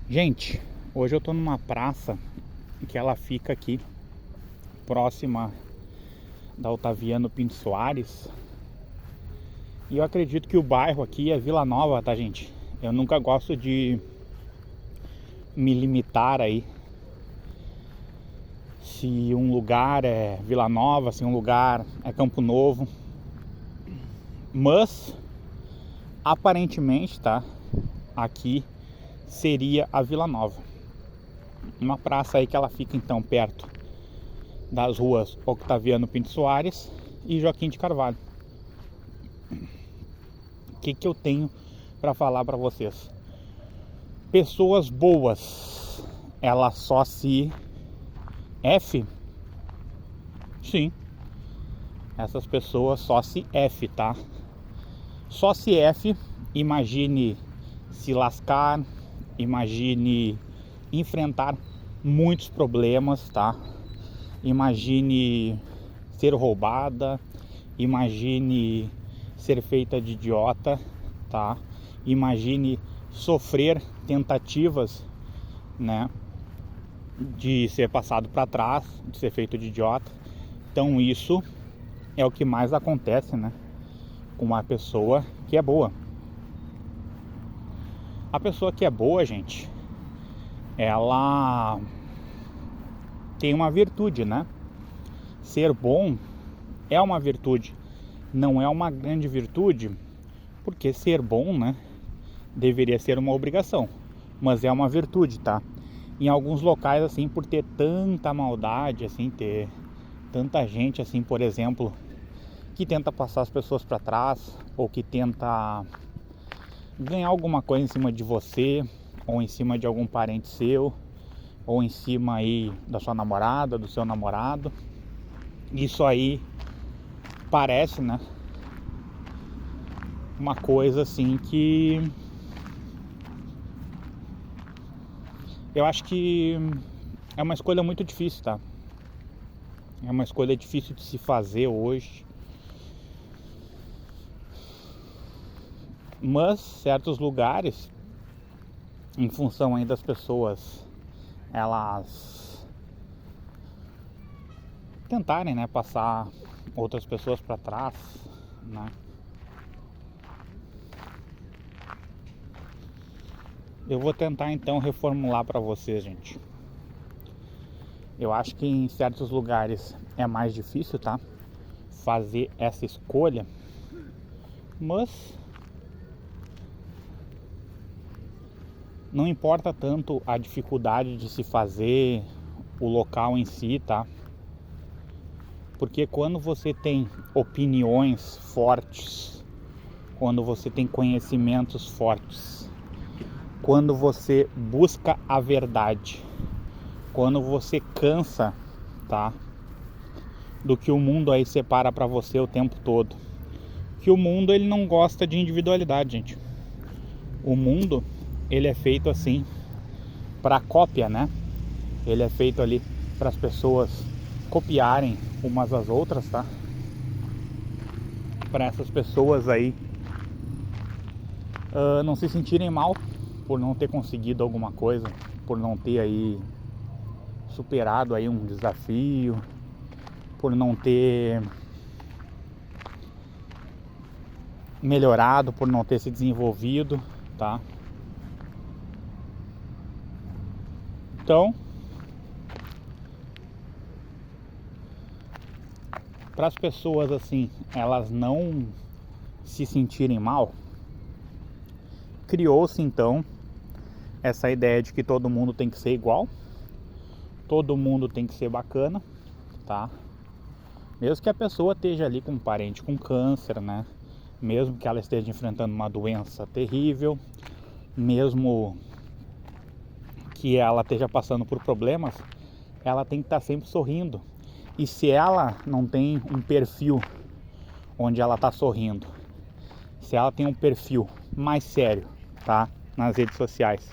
Gente, hoje eu tô numa praça que ela fica aqui próxima da Otaviano Pinto Soares. E eu acredito que o bairro aqui é Vila Nova, tá, gente? Eu nunca gosto de me limitar aí se um lugar é Vila Nova, se um lugar é Campo Novo. Mas aparentemente, tá, aqui seria a Vila Nova. Uma praça aí que ela fica então perto das ruas Octaviano Pinto Soares e Joaquim de Carvalho. O que eu tenho para falar para vocês? Pessoas boas, ela só se F? Sim, essas pessoas só se F, tá? Só se F, imagine se lascar, imagine enfrentar muitos problemas, tá? Imagine ser roubada, imagine ser feita de idiota, tá? Imagine sofrer tentativas, né, de ser passado para trás, de ser feito de idiota. Então isso é o que mais acontece, né, com uma pessoa que é boa. A pessoa que é boa, gente, ela tem uma virtude, né? Ser bom é uma virtude, não é uma grande virtude, porque ser bom, né, deveria ser uma obrigação, mas é uma virtude, tá? Em alguns locais, assim, por ter tanta maldade, assim, ter tanta gente, assim, por exemplo, que tenta passar as pessoas para trás, ou que tenta ganhar alguma coisa em cima de você, ou em cima de algum parente seu, ou em cima aí da sua namorada, do seu namorado. Isso aí parece, né, uma coisa assim que eu acho que é uma escolha muito difícil, tá? É uma escolha difícil de se fazer hoje. Mas certos lugares, em função aí das pessoas, elas tentarem, né, passar outras pessoas para trás, né? Eu vou tentar então reformular para vocês, gente. Eu acho que em certos lugares é mais difícil, tá, fazer essa escolha, mas não importa tanto a dificuldade de se fazer, o local em si, tá? Porque quando você tem opiniões fortes, quando você tem conhecimentos fortes, quando você busca a verdade, quando você cansa, tá, do que o mundo aí separa pra você o tempo todo. Que o mundo, ele não gosta de individualidade, gente. O mundo, ele é feito assim para cópia, né? Ele é feito ali para as pessoas copiarem umas às outras, tá? Para essas pessoas aí não se sentirem mal por não ter conseguido alguma coisa, por não ter aí superado aí um desafio, por não ter melhorado, por não ter se desenvolvido, tá? Então, para as pessoas assim, elas não se sentirem mal, criou-se então essa ideia de que todo mundo tem que ser igual, todo mundo tem que ser bacana, tá? Mesmo que a pessoa esteja ali com um parente com câncer, né? Mesmo que ela esteja enfrentando uma doença terrível, mesmo que ela esteja passando por problemas, ela tem que estar sempre sorrindo. E se ela não tem um perfil onde ela está sorrindo, se ela tem um perfil mais sério, tá, nas redes sociais,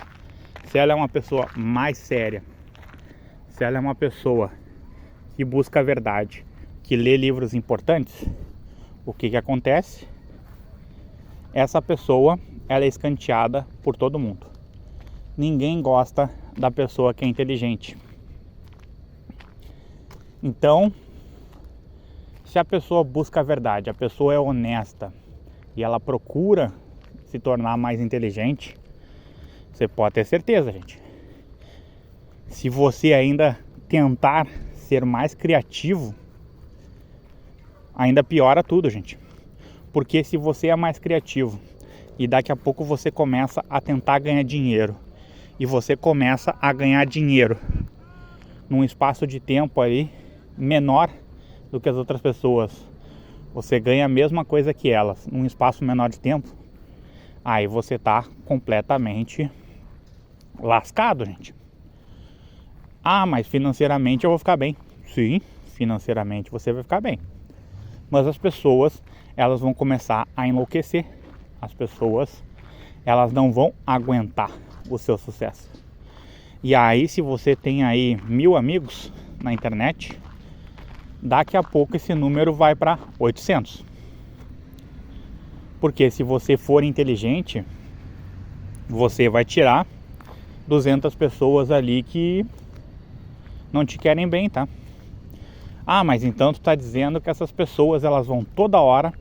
se ela é uma pessoa mais séria, se ela é uma pessoa que busca a verdade, que lê livros importantes, o que acontece? Essa pessoa, ela é escanteada por todo mundo. ninguém gosta da pessoa que é inteligente. Então, se a pessoa busca a verdade, a pessoa é honesta e ela procura se tornar mais inteligente, você pode ter certeza, gente. Se você ainda tentar ser mais criativo, ainda piora tudo, gente. Porque se você é mais criativo e daqui a pouco você começa a tentar ganhar dinheiro e você começa a ganhar dinheiro num espaço de tempo aí menor do que as outras pessoas, você ganha a mesma coisa que elas num espaço menor de tempo, aí você tá completamente lascado, gente. Ah, mas financeiramente eu vou ficar bem. Sim, financeiramente você vai ficar bem. Mas as pessoas, elas vão começar a enlouquecer. As pessoas, elas não vão aguentar o seu sucesso. E aí, se você tem aí 1000 amigos na internet, daqui a pouco esse número vai para 800. Porque se você for inteligente, você vai tirar 200 pessoas ali que não te querem bem, tá? Ah, mas então tu tá dizendo que essas pessoas, elas vão toda hora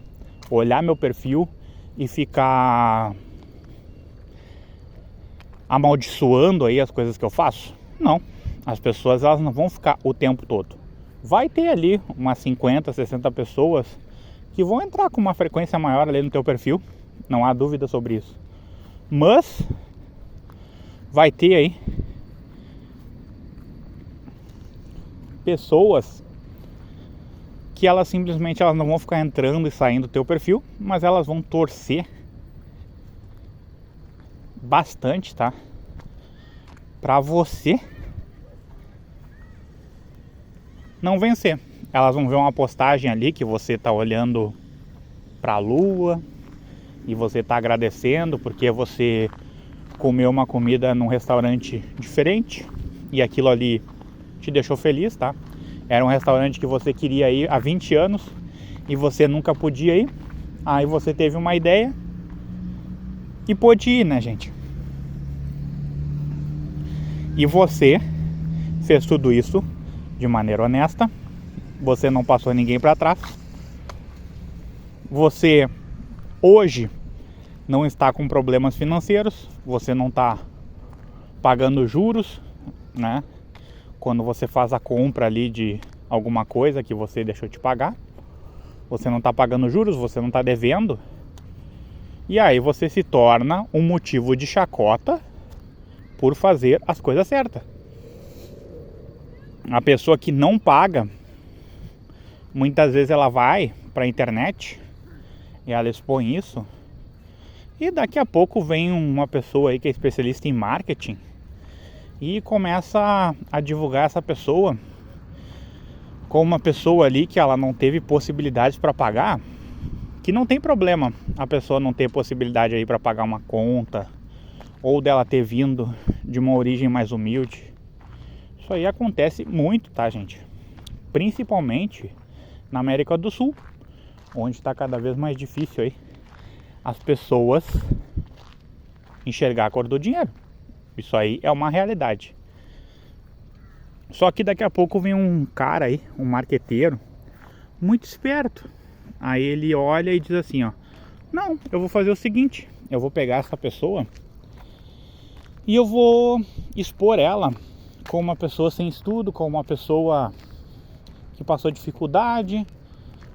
olhar meu perfil e ficar amaldiçoando aí as coisas que eu faço? Não, as pessoas, elas não vão ficar o tempo todo. Vai ter ali umas 50, 60 pessoas que vão entrar com uma frequência maior ali no teu perfil, não há dúvida sobre isso. Mas vai ter aí pessoas que elas simplesmente, elas não vão ficar entrando e saindo do teu perfil, mas elas vão torcer bastante, tá? Pra você não vencer. Elas vão ver uma postagem ali que você tá olhando pra lua e você tá agradecendo porque você comeu uma comida num restaurante diferente e aquilo ali te deixou feliz, tá? Era um restaurante que você queria ir há 20 anos e você nunca podia ir. Aí você teve uma ideia e pôde ir, né, gente? E você fez tudo isso de maneira honesta. Você não passou ninguém para trás. Você hoje não está com problemas financeiros. Você não está pagando juros, né? Quando você faz a compra ali de alguma coisa que você deixou de pagar, você não está pagando juros, você não está devendo. E aí você se torna um motivo de chacota por fazer as coisas certas. A pessoa que não paga, muitas vezes ela vai para a internet e ela expõe isso. E daqui a pouco vem uma pessoa aí que é especialista em marketing e começa a divulgar essa pessoa como uma pessoa ali que ela não teve possibilidades para pagar, que não tem problema a pessoa não ter possibilidade aí para pagar uma conta ou dela ter vindo de uma origem mais humilde. Isso aí acontece muito, tá, gente? Principalmente na América do Sul, onde está cada vez mais difícil aí as pessoas enxergar a cor do dinheiro. Isso aí é uma realidade. Só que daqui a pouco vem um cara aí, um marqueteiro, muito esperto. Aí ele olha e diz assim, ó: não, eu vou fazer o seguinte, eu vou pegar essa pessoa e eu vou expor ela como uma pessoa sem estudo, como uma pessoa que passou dificuldade,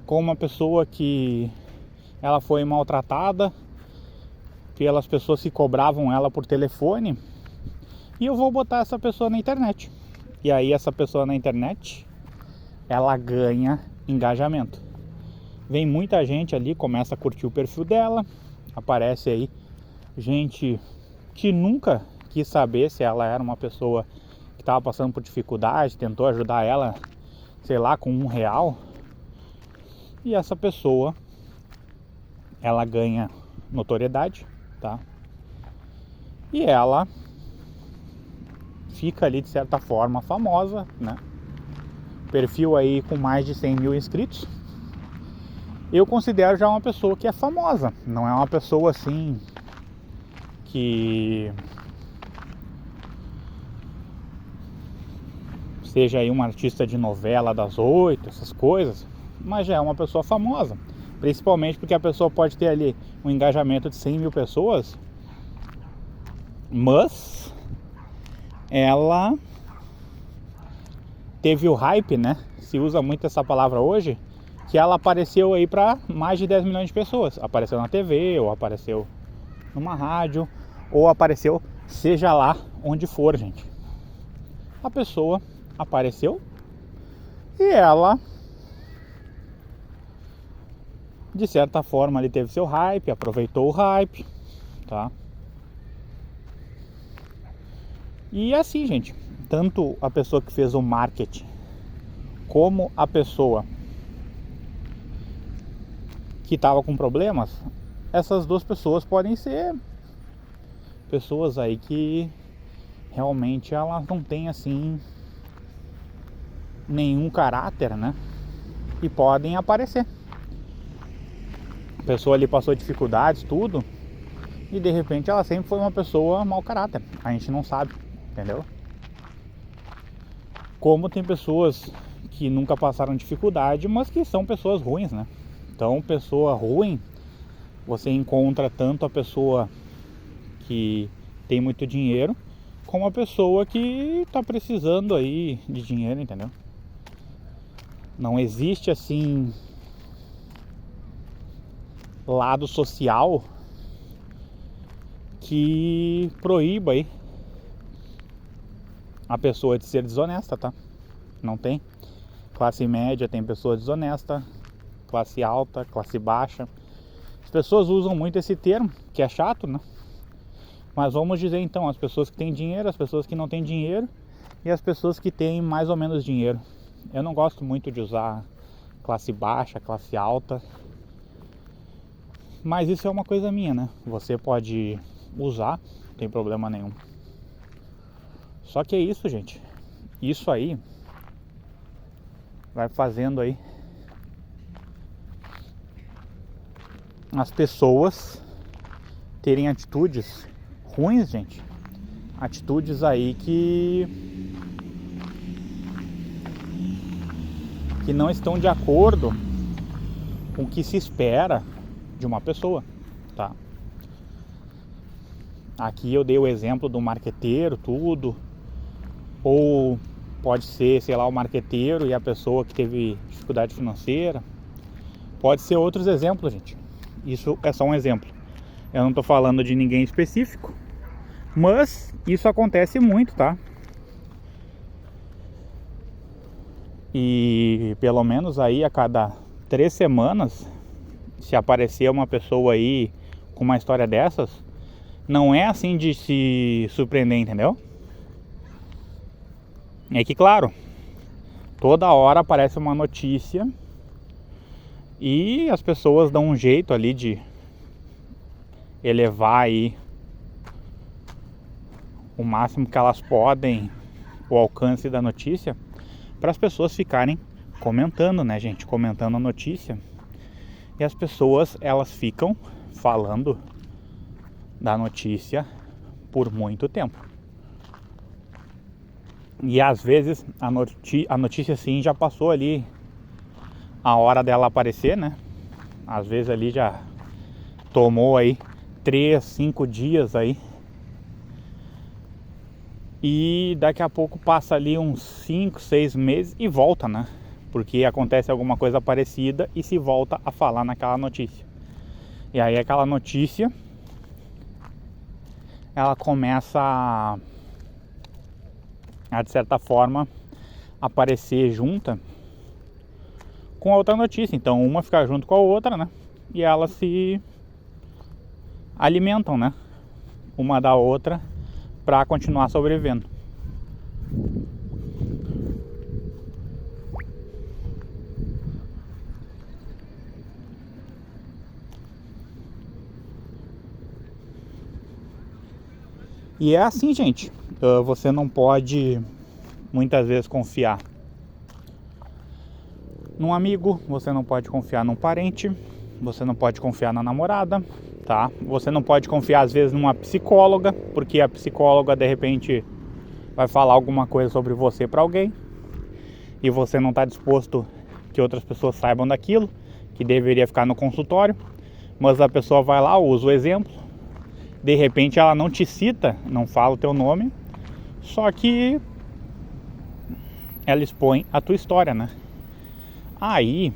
como uma pessoa que ela foi maltratada pelas pessoas que cobravam ela por telefone. E eu vou botar essa pessoa na internet. E aí essa pessoa na internet, ela ganha engajamento. Vem muita gente ali, começa a curtir o perfil dela. Aparece aí gente que nunca quis saber se ela era uma pessoa que estava passando por dificuldade, tentou ajudar ela, sei lá, com R$1. E essa pessoa, ela ganha notoriedade, tá? E ela fica ali de certa forma famosa, né? Perfil aí com mais de 100 mil inscritos. Eu considero já uma pessoa que é famosa. Não é uma pessoa assim que seja aí uma artista de novela das 8, essas coisas, mas já é uma pessoa famosa. Principalmente porque a pessoa pode ter ali um engajamento de 100 mil pessoas, mas ela teve o hype, né? Se usa muito essa palavra hoje, que ela apareceu aí para mais de 10 milhões de pessoas. Apareceu na TV, ou apareceu numa rádio, ou apareceu seja lá onde for, gente. A pessoa apareceu e ela, de certa forma, ele teve seu hype, aproveitou o hype, tá? E assim, gente, tanto a pessoa que fez o marketing como a pessoa que estava com problemas, essas duas pessoas podem ser pessoas aí que realmente elas não têm assim nenhum caráter, né? E podem aparecer. A pessoa ali passou dificuldades, tudo, e de repente ela sempre foi uma pessoa mau caráter. A gente não sabe, entendeu? Como tem pessoas que nunca passaram dificuldade, mas que são pessoas ruins, né? Então, pessoa ruim, você encontra tanto a pessoa que tem muito dinheiro, como a pessoa que está precisando aí de dinheiro, entendeu? Não existe assim lado social que proíba aí a pessoa de ser desonesta, tá? Não tem. Classe média tem pessoa desonesta, classe alta, classe baixa. As pessoas usam muito esse termo, que é chato, né? Mas vamos dizer então, as pessoas que têm dinheiro, as pessoas que não têm dinheiro e as pessoas que têm mais ou menos dinheiro. Eu não gosto muito de usar classe baixa, classe alta, mas isso é uma coisa minha, né? Você pode usar, não tem problema nenhum. Só que é isso, gente. Isso aí vai fazendo aí as pessoas terem atitudes ruins, gente. Atitudes aí que não estão de acordo com o que se espera de uma pessoa, tá? Aqui eu dei o exemplo do marqueteiro, tudo. Ou pode ser, sei lá, o marqueteiro e a pessoa que teve dificuldade financeira. Pode ser outros exemplos, gente. Isso é só um exemplo. Eu não tô falando de ninguém específico, mas isso acontece muito, tá? E pelo menos aí a cada 3 semanas, se aparecer uma pessoa aí com uma história dessas, não é assim de se surpreender, entendeu? É que, claro, toda hora aparece uma notícia e as pessoas dão um jeito ali de elevar aí o máximo que elas podem o alcance da notícia para as pessoas ficarem comentando, né, gente? Comentando a notícia. E as pessoas, elas ficam falando da notícia por muito tempo. E às vezes a notícia sim já passou ali a hora dela aparecer, né? Às vezes ali já tomou aí 3, 5 dias aí. E daqui a pouco passa ali uns 5, 6 meses e volta, né? Porque acontece alguma coisa parecida e se volta a falar naquela notícia. E aí aquela notícia, ela começa a de certa forma aparecer junta com a outra notícia. Então uma fica junto com a outra, né? E elas se alimentam, né? Uma da outra para continuar sobrevivendo. E é assim, gente. Você não pode muitas vezes confiar num amigo, você não pode confiar num parente, você não pode confiar na namorada, tá? Você não pode confiar às vezes numa psicóloga, porque a psicóloga de repente vai falar alguma coisa sobre você para alguém. e você não está disposto que outras pessoas saibam daquilo, que deveria ficar no consultório, mas a pessoa vai lá, usa o exemplo, de repente ela não te cita, não fala o teu nome, só que ela expõe a tua história, né? Aí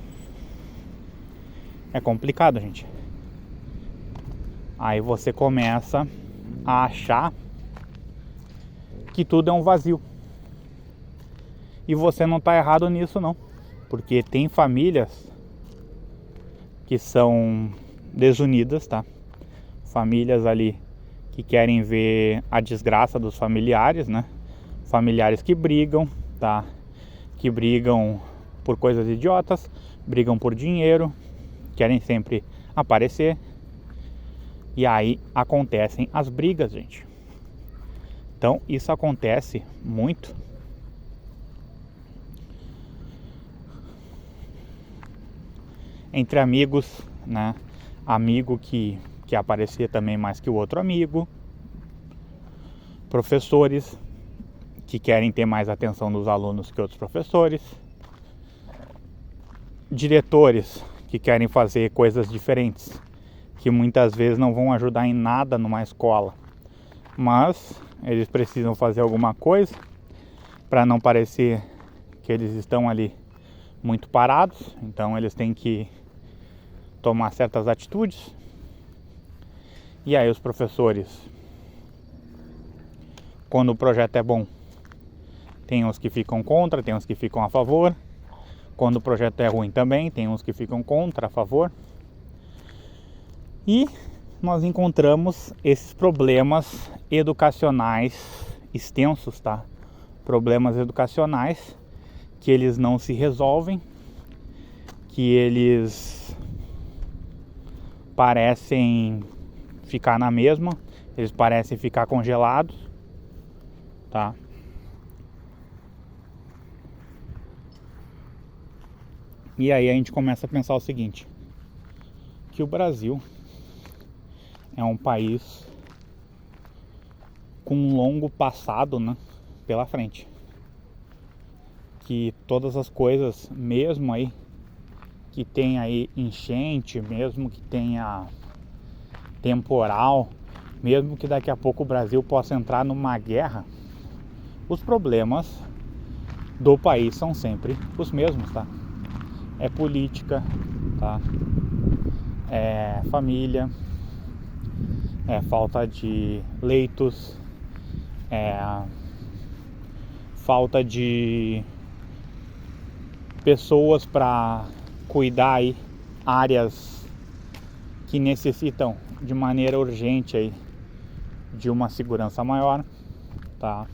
é complicado, gente. Aí você começa a achar que tudo é um vazio. E você não está errado nisso, não. Porque tem famílias que são desunidas, tá? Famílias ali que querem ver a desgraça dos familiares, né? Familiares que brigam, tá? Que brigam por coisas idiotas, brigam por dinheiro, querem sempre aparecer. E aí acontecem as brigas, gente. Então isso acontece muito entre amigos, né? Amigo que quer aparecer também mais que o outro amigo. Professores que querem ter mais atenção dos alunos que outros professores. Diretores que querem fazer coisas diferentes, que muitas vezes não vão ajudar em nada numa escola, mas eles precisam fazer alguma coisa para não parecer que eles estão ali muito parados, então eles têm que tomar certas atitudes. E aí os professores, quando o projeto é bom, tem uns que ficam contra, tem uns que ficam a favor. Quando o projeto é ruim também, tem uns que ficam contra, a favor. E nós encontramos esses problemas educacionais extensos, tá? Problemas educacionais que eles não se resolvem, que eles parecem ficar na mesma, eles parecem ficar congelados, tá? E aí a gente começa a pensar o seguinte, que o Brasil é um país com um longo passado, né, pela frente. Que todas as coisas, mesmo aí que tenha aí enchente, mesmo que tenha temporal, mesmo que daqui a pouco o Brasil possa entrar numa guerra, os problemas do país são sempre os mesmos, tá? É política, tá? É família, é falta de leitos, é falta de pessoas para cuidar aí áreas que necessitam de maneira urgente aí de uma segurança maior, tá?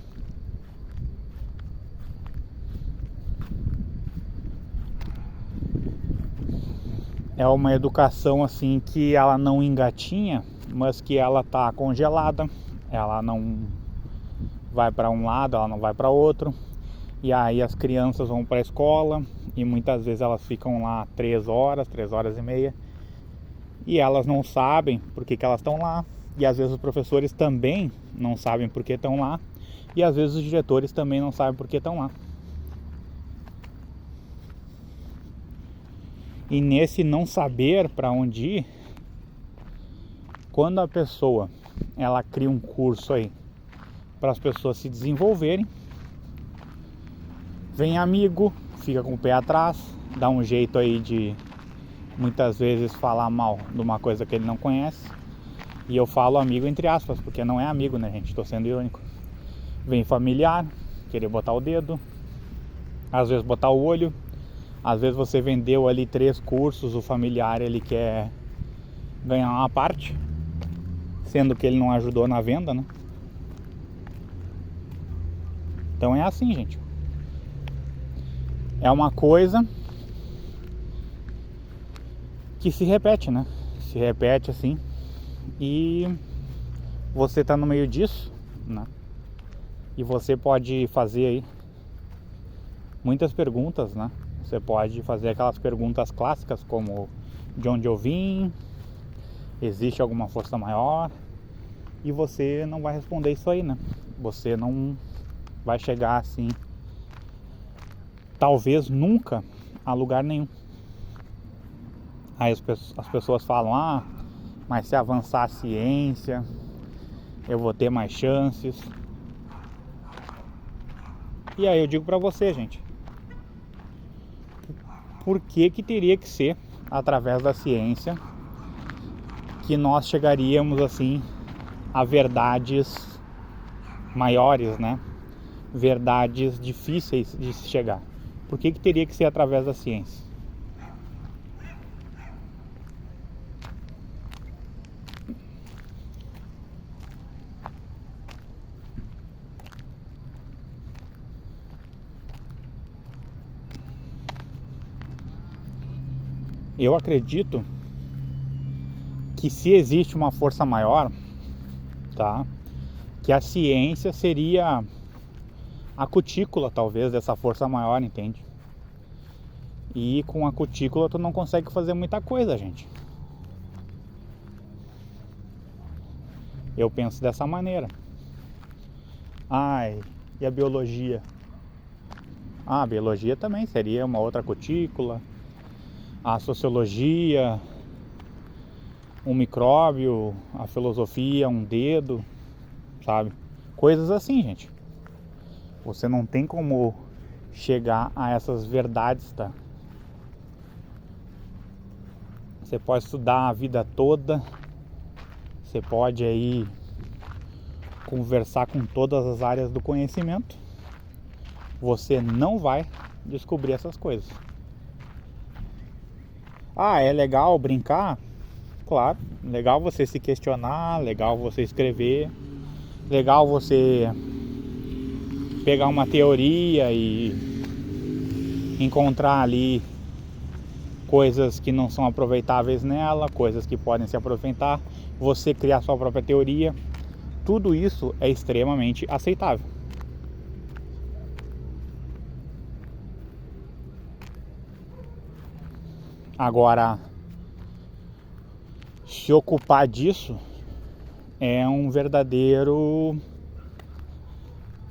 É uma educação assim que ela não engatinha, mas que ela tá congelada, ela não vai para um lado, ela não vai para outro. E aí as crianças vão para a escola e muitas vezes elas ficam lá 3 horas e meia, e elas não sabem por que elas estão lá, e às vezes os professores também não sabem por que estão lá, e às vezes os diretores também não sabem por que estão lá. E nesse não saber para onde ir, quando a pessoa ela cria um curso aí para as pessoas se desenvolverem, vem amigo, fica com o pé atrás, dá um jeito aí de muitas vezes falar mal de uma coisa que ele não conhece. E eu falo amigo entre aspas, porque não é amigo, né, gente? Tô sendo irônico. Vem familiar, querer botar o dedo, às vezes botar o olho. Às vezes você vendeu ali 3 cursos, o familiar ele quer ganhar uma parte, sendo que ele não ajudou na venda, né? Então é assim, gente. É uma coisa que se repete, né? Se repete assim. E você tá no meio disso, né? E você pode fazer aí muitas perguntas, né? Você pode fazer aquelas perguntas clássicas como: de onde eu vim? Existe alguma força maior? E você não vai responder isso aí, né? Você não vai chegar assim talvez nunca a lugar nenhum. Aí as pessoas falam, mas se avançar a ciência, eu vou ter mais chances. E aí eu digo pra você, gente, por que teria que ser através da ciência que nós chegaríamos assim a verdades maiores, né? Verdades difíceis de se chegar. Por que teria que ser através da ciência? Eu acredito que se existe uma força maior, tá? Que a ciência seria a cutícula, talvez, dessa força maior, entende? E com a cutícula tu não consegue fazer muita coisa, gente. Eu penso dessa maneira. E a biologia? A biologia também seria uma outra cutícula. A sociologia, um micróbio, a filosofia, um dedo, sabe? Coisas assim, gente. Você não tem como chegar a essas verdades, tá? Você pode estudar a vida toda, você pode aí conversar com todas as áreas do conhecimento, você não vai descobrir essas coisas. É legal brincar? Claro, legal você se questionar, legal você escrever, legal você pegar uma teoria e encontrar ali coisas que não são aproveitáveis nela, coisas que podem se aproveitar, você criar sua própria teoria. Tudo isso é extremamente aceitável. Agora, se ocupar disso é um verdadeiro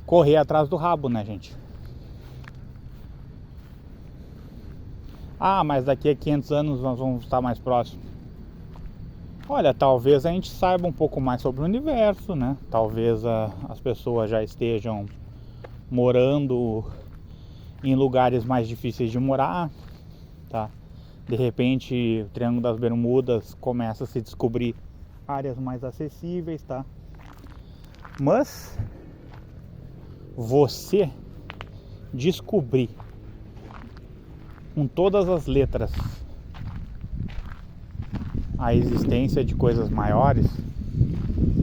correr atrás do rabo, né, gente? Mas daqui a 500 anos nós vamos estar mais próximos. Olha, talvez a gente saiba um pouco mais sobre o universo, né? Talvez as pessoas já estejam morando em lugares mais difíceis de morar, tá? De repente, o Triângulo das Bermudas começa a se descobrir áreas mais acessíveis, tá? Mas você descobrir com todas as letras a existência de coisas maiores,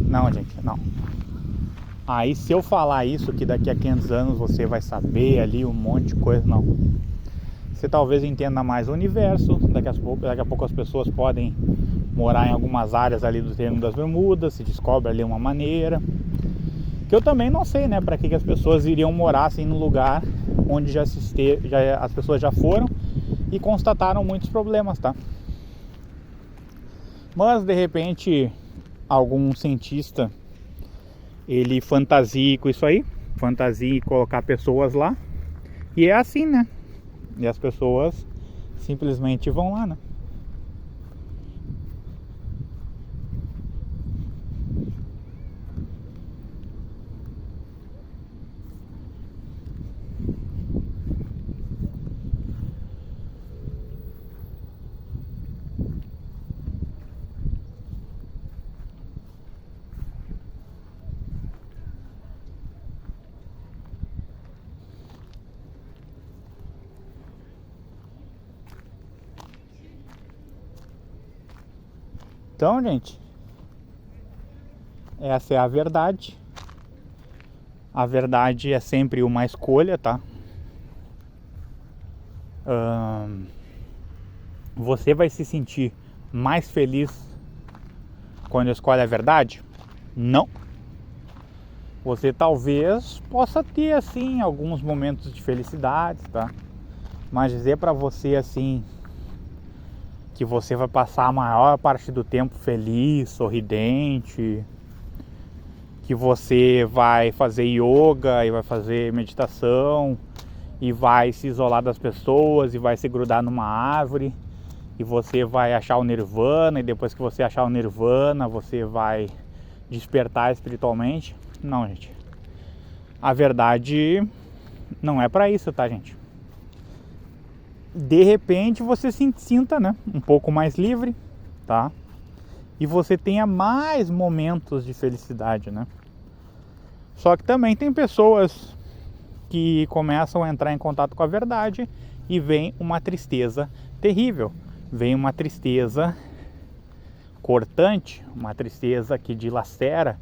não, gente, não. Aí se eu falar isso, que daqui a 500 anos você vai saber ali um monte de coisa, não. Você talvez entenda mais o universo, daqui a pouco as pessoas podem morar em algumas áreas ali do Triângulo das Bermudas, se descobre ali uma maneira. Que eu também não sei, né, para que as pessoas iriam morar assim num lugar onde as pessoas já foram e constataram muitos problemas, tá? Mas de repente algum cientista ele fantasia com isso aí, fantasia em colocar pessoas lá, e é assim, né? E as pessoas simplesmente vão lá, né? Então, gente, essa é a verdade. A verdade é sempre uma escolha, tá? Você vai se sentir mais feliz quando escolhe a verdade? Não. Você talvez possa ter, assim, alguns momentos de felicidade, tá? Mas dizer pra você, assim, que você vai passar a maior parte do tempo feliz, sorridente, que você vai fazer yoga e vai fazer meditação e vai se isolar das pessoas e vai se grudar numa árvore e você vai achar o nirvana, e depois que você achar o nirvana você vai despertar espiritualmente. Não, gente. A verdade não é pra isso, tá, gente? De repente você se sinta, né, um pouco mais livre, tá? E você tenha mais momentos de felicidade, né? Só que também tem pessoas que começam a entrar em contato com a verdade e vem uma tristeza terrível. Vem uma tristeza cortante, uma tristeza que dilacera,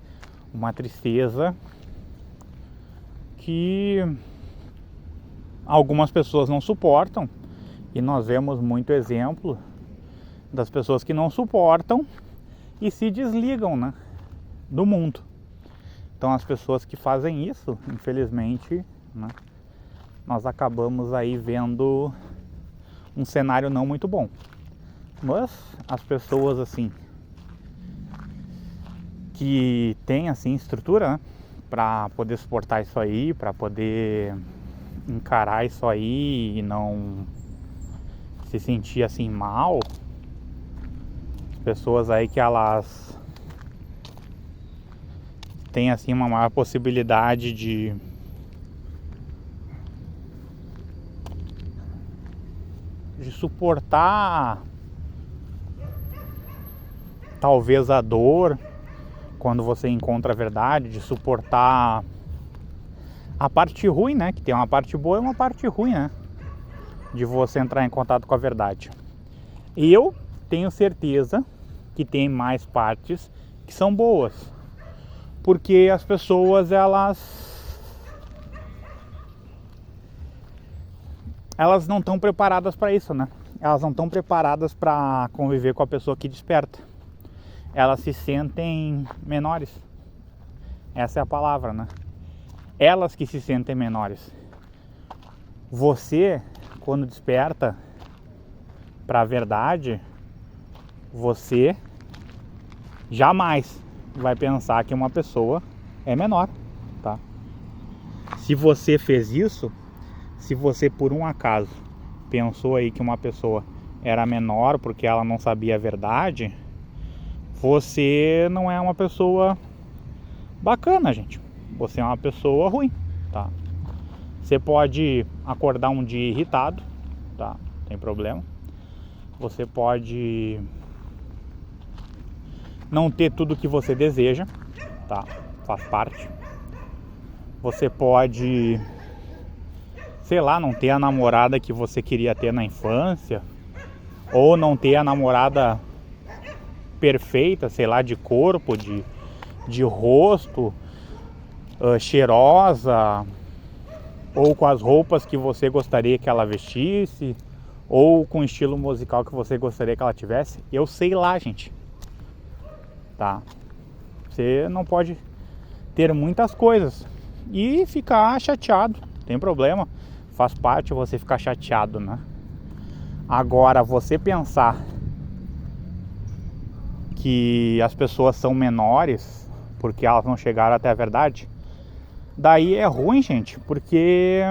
uma tristeza que algumas pessoas não suportam. E nós vemos muito exemplo das pessoas que não suportam e se desligam, né, do mundo. Então as pessoas que fazem isso, infelizmente, né, nós acabamos aí vendo um cenário não muito bom. Mas as pessoas assim que têm assim estrutura, né, para poder suportar isso aí, para poder encarar isso aí e não se sentir assim mal, as pessoas aí que elas têm assim uma maior possibilidade de suportar talvez a dor quando você encontra a verdade, de suportar a parte ruim, né, que tem uma parte boa e uma parte ruim, né, de você entrar em contato com a verdade. E eu tenho certeza que tem mais partes que são boas, porque as pessoas elas não estão preparadas para isso, né? Elas não estão preparadas para conviver com a pessoa que desperta. Elas se sentem menores. Essa é a palavra, né? Elas que se sentem menores. Você, quando desperta para a verdade, você jamais vai pensar que uma pessoa é menor, tá? Se você fez isso, se você por um acaso pensou aí que uma pessoa era menor porque ela não sabia a verdade, você não é uma pessoa bacana, gente. Você é uma pessoa ruim, tá? Você pode acordar um dia irritado, tá? Não tem problema. Você pode não ter tudo que você deseja, tá? Faz parte. Você pode, sei lá, não ter a namorada que você queria ter na infância, ou não ter a namorada perfeita, sei lá, de corpo, de rosto, cheirosa, ou com as roupas que você gostaria que ela vestisse, ou com o estilo musical que você gostaria que ela tivesse. Eu sei lá, gente, tá? Você não pode ter muitas coisas e ficar chateado, não tem problema, faz parte você ficar chateado, né? Agora, você pensar que as pessoas são menores porque elas não chegaram até a verdade, daí é ruim, gente, porque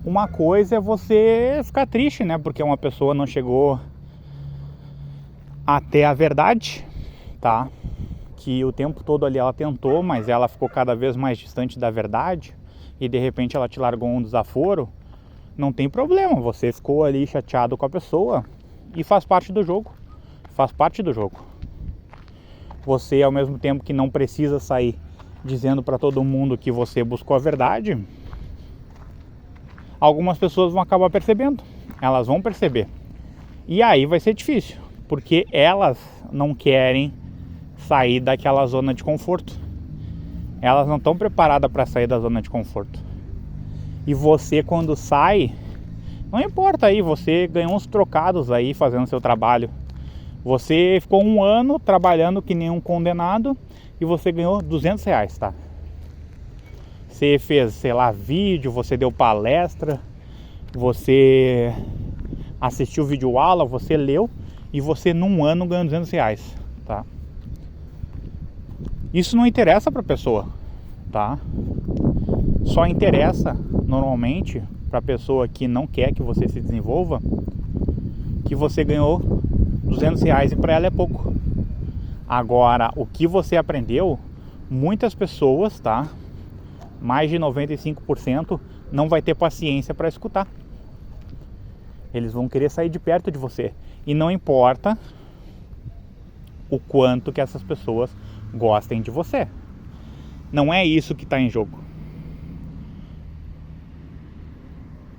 uma coisa é você ficar triste, né, porque uma pessoa não chegou até a verdade, tá? Que o tempo todo ali ela tentou, mas ela ficou cada vez mais distante da verdade e de repente ela te largou um desaforo. Não tem problema, você ficou ali chateado com a pessoa e faz parte do jogo. Faz parte do jogo. Você, ao mesmo tempo que não precisa sair dizendo para todo mundo que você buscou a verdade, algumas pessoas vão acabar percebendo. Elas vão perceber. E aí vai ser difícil, porque elas não querem sair daquela zona de conforto. Elas não estão preparadas para sair da zona de conforto. E você, quando sai, não importa aí, você ganhou uns trocados aí fazendo seu trabalho. Você ficou um ano trabalhando que nem um condenado e você ganhou R$200, tá? Você fez, sei lá, vídeo, você deu palestra, você assistiu vídeo aula, você leu e você num ano ganhou R$200, tá? Isso não interessa pra pessoa, tá? Só interessa normalmente para a pessoa que não quer que você se desenvolva que você ganhou R$200 e para ela é pouco. Agora, o que você aprendeu, muitas pessoas, tá? Mais de 95% não vai ter paciência para escutar. Eles vão querer sair de perto de você. E não importa o quanto que essas pessoas gostem de você. Não é isso que está em jogo.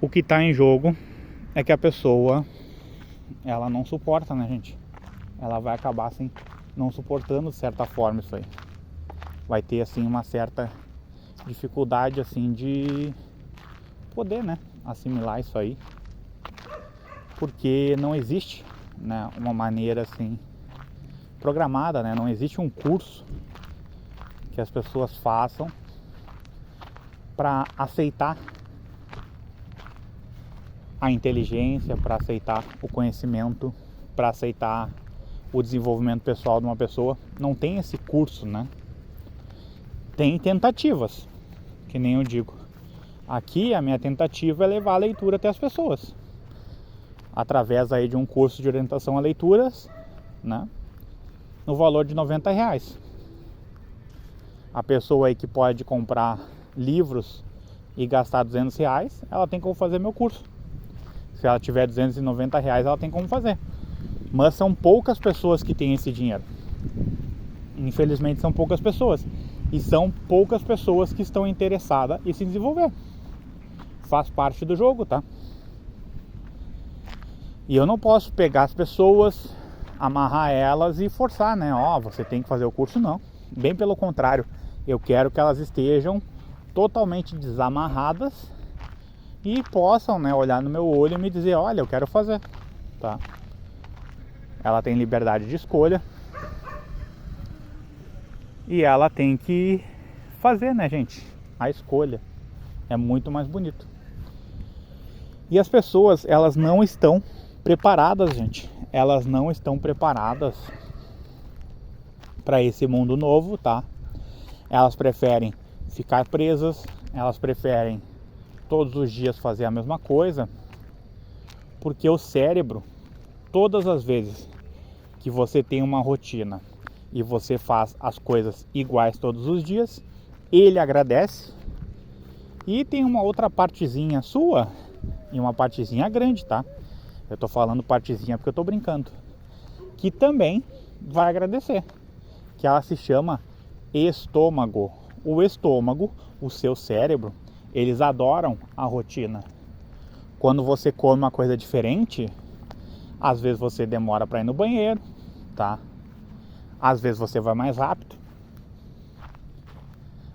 O que está em jogo é que a pessoa, ela não suporta, né, gente? Ela vai acabar assim, não suportando de certa forma isso aí. Vai ter assim uma certa dificuldade assim de poder, né, assimilar isso aí. Porque não existe, né, uma maneira assim programada, né? Não existe um curso que as pessoas façam para aceitar a inteligência, para aceitar o conhecimento, para aceitar o desenvolvimento pessoal de uma pessoa. Não tem esse curso, né? Tem tentativas, que nem eu digo. Aqui a minha tentativa é levar a leitura até as pessoas, através aí de um curso de orientação a leituras, né? No valor de R$90. A pessoa aí que pode comprar livros e gastar R$200, ela tem como fazer meu curso. Se ela tiver R$290, ela tem como fazer. Mas são poucas pessoas que têm esse dinheiro. Infelizmente são poucas pessoas. E são poucas pessoas que estão interessadas em se desenvolver. Faz parte do jogo, tá? E eu não posso pegar as pessoas, amarrar elas e forçar, né? Ó, você tem que fazer o curso, não. Bem pelo contrário, eu quero que elas estejam totalmente desamarradas e possam, né, olhar no meu olho e me dizer, olha, eu quero fazer, tá? Ela tem liberdade de escolha e ela tem que fazer, né, gente? A escolha é muito mais bonito. E as pessoas, elas não estão preparadas, gente. Elas não estão preparadas para esse mundo novo, tá? Elas preferem ficar presas, elas preferem todos os dias fazer a mesma coisa, porque o cérebro, todas as vezes que você tem uma rotina e você faz as coisas iguais todos os dias, ele agradece. E tem uma outra partezinha sua e uma partezinha grande, tá? Eu tô falando partezinha porque eu tô brincando, que também vai agradecer, que ela se chama estômago. O estômago, o seu cérebro, eles adoram a rotina. Quando você come uma coisa diferente, às vezes você demora para ir no banheiro, tá? Às vezes você vai mais rápido.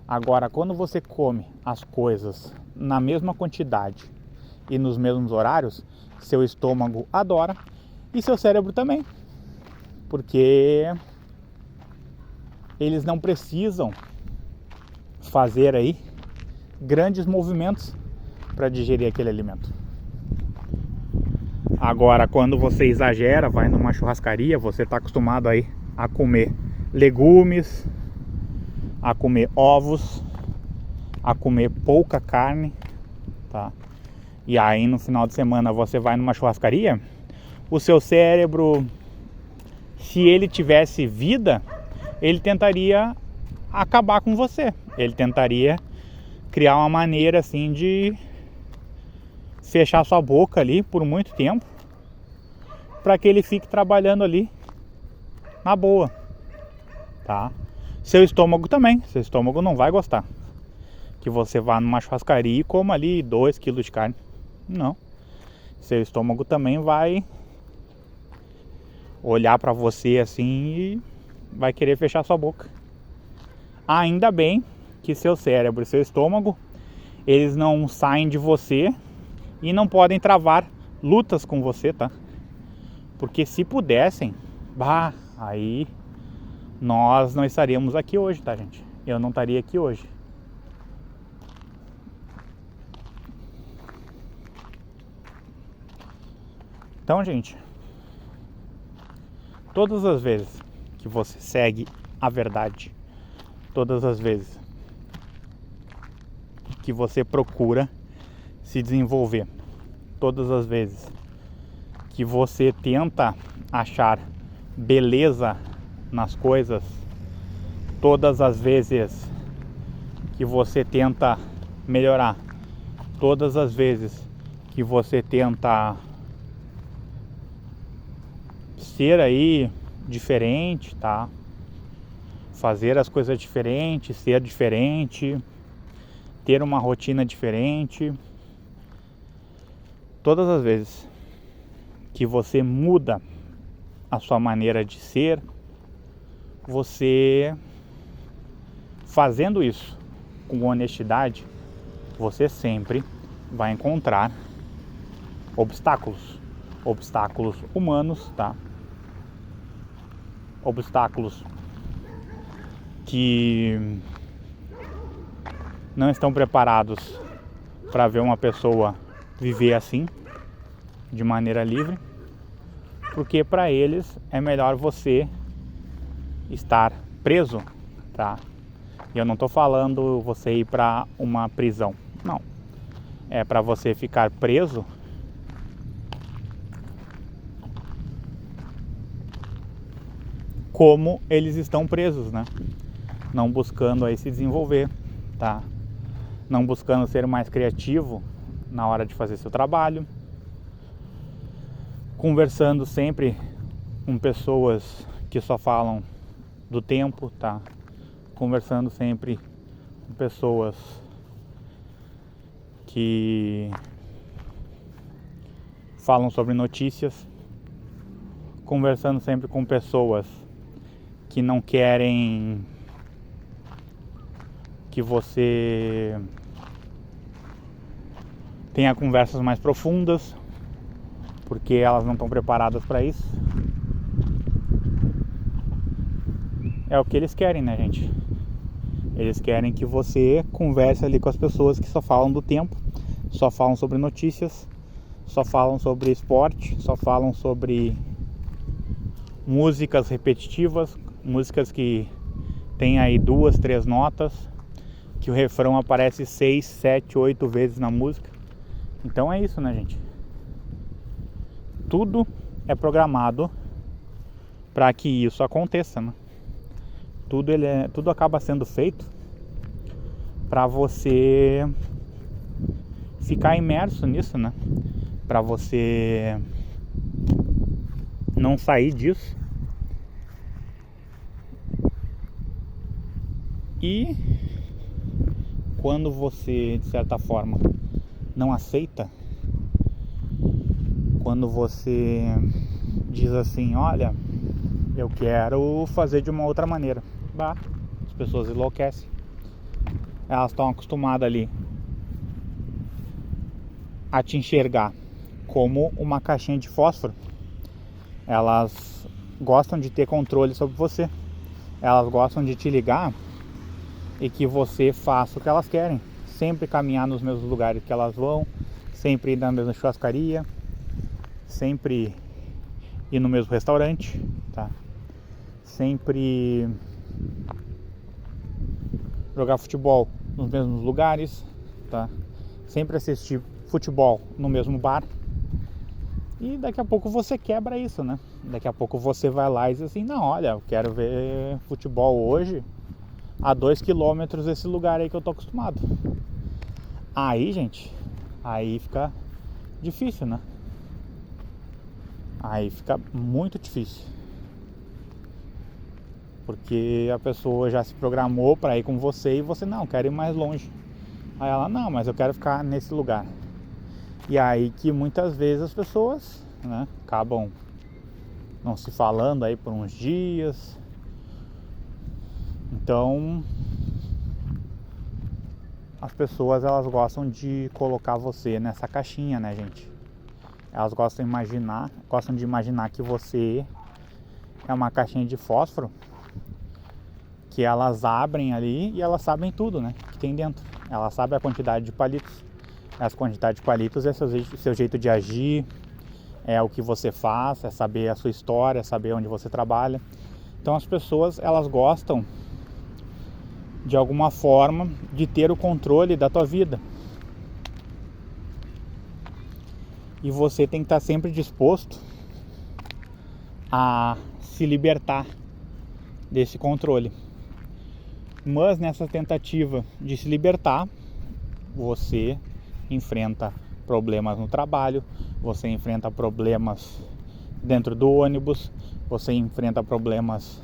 Agora, quando você come as coisas na mesma quantidade e nos mesmos horários, seu estômago adora e seu cérebro também, porque eles não precisam fazer aí grandes movimentos para digerir aquele alimento. Agora, quando você exagera, vai numa churrascaria, você está acostumado aí a comer legumes, a comer ovos, a comer pouca carne, tá? E aí no final de semana você vai numa churrascaria, o seu cérebro, se ele tivesse vida, ele tentaria acabar com você. Ele tentaria criar uma maneira assim de fechar sua boca ali por muito tempo, para que ele fique trabalhando ali na boa, tá? Seu estômago também, seu estômago não vai gostar que você vá numa churrascaria e coma ali 2 kg de carne. Não. Seu estômago também vai olhar para você assim e vai querer fechar sua boca. Ainda bem que seu cérebro e seu estômago, eles não saem de você e não podem travar lutas com você, tá? Porque se pudessem, aí nós não estaríamos aqui hoje, tá, gente? Eu não estaria aqui hoje. Então, gente, todas as vezes que você segue a verdade, todas as vezes que você procura se desenvolver, todas as vezes que você tenta achar beleza nas coisas, todas as vezes que você tenta melhorar, todas as vezes que você tenta ser aí diferente, tá? Fazer as coisas diferentes, ser diferente, ter uma rotina diferente. Todas as vezes que você muda a sua maneira de ser, você fazendo isso com honestidade, você sempre vai encontrar obstáculos humanos, tá? Obstáculos que não estão preparados para ver uma pessoa viver assim, de maneira livre, porque para eles é melhor você estar preso, tá? E eu não tô falando você ir para uma prisão, não. É para você ficar preso como eles estão presos, né? Não buscando aí se desenvolver, tá? Não buscando ser mais criativo na hora de fazer seu trabalho, conversando sempre com pessoas que só falam do tempo, tá? Conversando sempre com pessoas que falam sobre notícias, conversando sempre com pessoas que não querem que você tenha conversas mais profundas, porque elas não estão preparadas para isso. É o que eles querem, né, gente? Eles querem que você converse ali com as pessoas que só falam do tempo, só falam sobre notícias, só falam sobre esporte, só falam sobre músicas repetitivas, músicas que tem aí 2, 3 notas, que o refrão aparece 6, 7, 8 vezes na música. Então é isso, né, gente? Tudo é programado para que isso aconteça, né? Tudo acaba sendo feito para você ficar imerso nisso, né? Para você não sair disso. E quando você, de certa forma, não aceita, quando você diz assim, olha, eu quero fazer de uma outra maneira, bah, as pessoas enlouquecem. Elas estão acostumadas ali a te enxergar como uma caixinha de fósforo. Elas gostam de ter controle sobre você. Elas gostam de te ligar e que você faça o que elas querem. Sempre caminhar nos mesmos lugares que elas vão, sempre ir na mesma churrascaria, sempre ir no mesmo restaurante, tá? Sempre jogar futebol nos mesmos lugares, tá? Sempre assistir futebol no mesmo bar. E daqui a pouco você quebra isso, né? Daqui a pouco você vai lá e diz assim, não, olha, eu quero ver futebol hoje a 2 km desse lugar aí que eu tô acostumado. Aí, gente, aí fica difícil, né? Aí fica muito difícil. Porque a pessoa já se programou para ir com você e você não, quer ir mais longe. Aí ela, não, mas eu quero ficar nesse lugar. E aí que muitas vezes as pessoas, né, acabam não se falando aí por uns dias. Então, as pessoas, elas gostam de colocar você nessa caixinha, né, gente? Elas gostam de imaginar que você é uma caixinha de fósforo que elas abrem ali e elas sabem tudo, né, que tem dentro. Elas sabem a quantidade de palitos. As quantidades de palitos é seu jeito de agir, é o que você faz, é saber a sua história, é saber onde você trabalha. Então as pessoas, elas gostam de alguma forma, de ter o controle da tua vida. E você tem que estar sempre disposto a se libertar desse controle. Mas nessa tentativa de se libertar, você enfrenta problemas no trabalho, você enfrenta problemas dentro do ônibus, você enfrenta problemas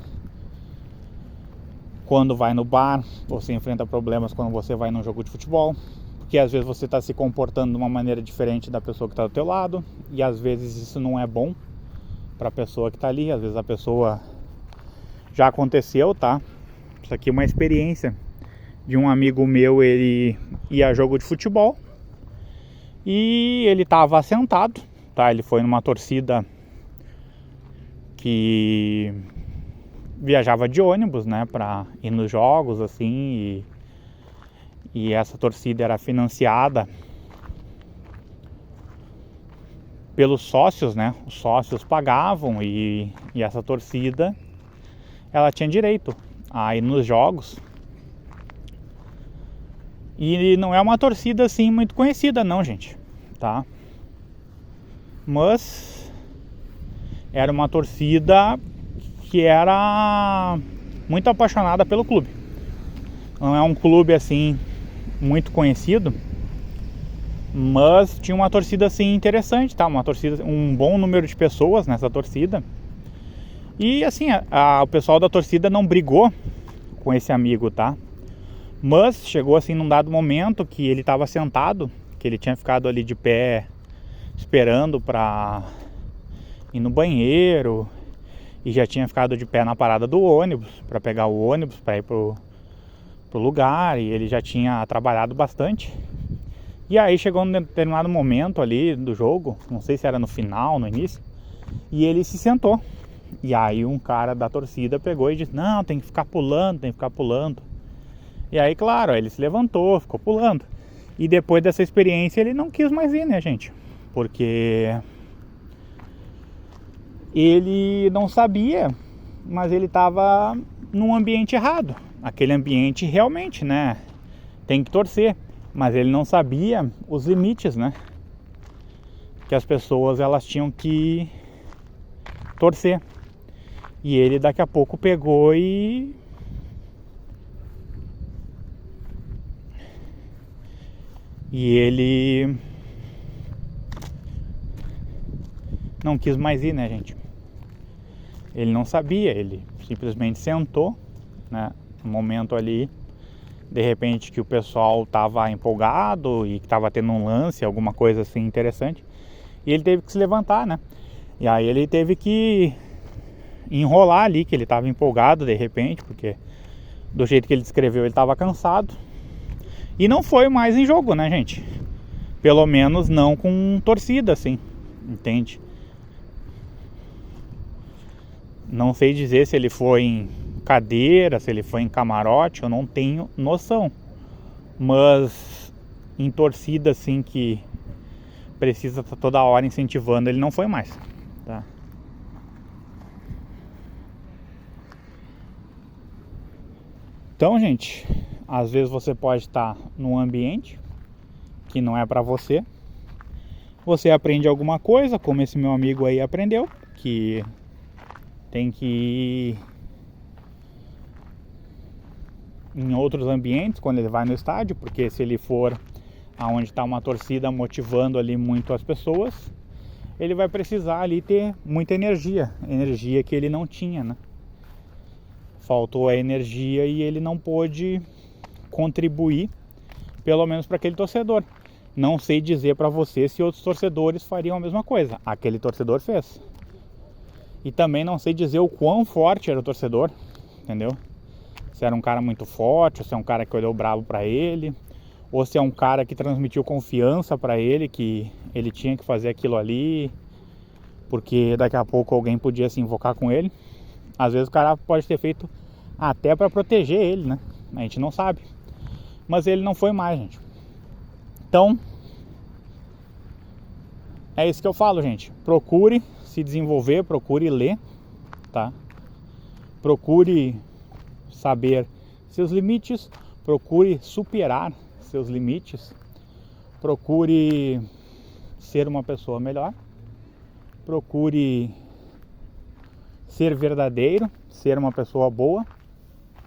quando vai no bar, você enfrenta problemas quando você vai num jogo de futebol, porque às vezes você está se comportando de uma maneira diferente da pessoa que está do teu lado, e às vezes isso não é bom para a pessoa que está ali. Às vezes a pessoa... Já aconteceu, tá? Isso aqui é uma experiência de um amigo meu. Ele ia a jogo de futebol e ele estava sentado, tá? Ele foi numa torcida que viajava de ônibus, né, para ir nos jogos, assim, e essa torcida era financiada pelos sócios, né? Os sócios pagavam e essa torcida, ela tinha direito a ir nos jogos. E não é uma torcida assim muito conhecida não, gente, tá? Mas era uma torcida que era muito apaixonada pelo clube. Não é um clube assim muito conhecido, mas tinha uma torcida assim interessante, tá? Uma torcida, um bom número de pessoas nessa torcida. E assim, o pessoal da torcida não brigou com esse amigo, tá? Mas chegou assim num dado momento que ele estava sentado, que ele tinha ficado ali de pé esperando pra ir no banheiro, e já tinha ficado de pé na parada do ônibus para pegar o ônibus para ir pro lugar, e ele já tinha trabalhado bastante. E aí chegou um determinado momento ali do jogo, não sei se era no final, no início, e ele se sentou. E aí um cara da torcida pegou e disse: não, tem que ficar pulando, tem que ficar pulando. E aí, claro, ele se levantou, ficou pulando. E depois dessa experiência ele não quis mais ir, né, gente? Porque ele não sabia, mas ele estava num ambiente errado. Aquele ambiente realmente, né, tem que torcer. Mas ele não sabia os limites, né, que as pessoas elas tinham que torcer. E ele daqui a pouco pegou e ele não quis mais ir, né, gente? Ele não sabia, ele simplesmente sentou, né, no momento ali, de repente que o pessoal estava empolgado e que estava tendo um lance, alguma coisa assim interessante, e ele teve que se levantar, né? E aí ele teve que enrolar ali, que ele estava empolgado de repente, porque do jeito que ele descreveu ele estava cansado. E não foi mais em jogo, né, gente? Pelo menos não com torcida, assim, entende? Não sei dizer se ele foi em cadeira, se ele foi em camarote, eu não tenho noção. Mas em torcida, assim, que precisa estar toda hora incentivando, ele não foi mais, tá? Então, gente, às vezes você pode estar num ambiente que não é pra você. Você aprende alguma coisa, como esse meu amigo aí aprendeu, que tem que ir em outros ambientes quando ele vai no estádio, porque se ele for aonde está uma torcida motivando ali muito as pessoas, ele vai precisar ali ter muita energia que ele não tinha, né? Faltou a energia e ele não pôde contribuir, pelo menos para aquele torcedor. Não sei dizer para você se outros torcedores fariam a mesma coisa. Aquele torcedor fez. E também não sei dizer o quão forte era o torcedor, entendeu? Se era um cara muito forte, ou se é um cara que olhou bravo para ele, ou se é um cara que transmitiu confiança para ele, que ele tinha que fazer aquilo ali, porque daqui a pouco alguém podia se invocar com ele. Às vezes o cara pode ter feito até para proteger ele, né? A gente não sabe. Mas ele não foi mais, gente. Então, é isso que eu falo, gente. Procure se desenvolver, procure ler, tá? Procure saber seus limites, procure superar seus limites, procure ser uma pessoa melhor, procure ser verdadeiro, ser uma pessoa boa,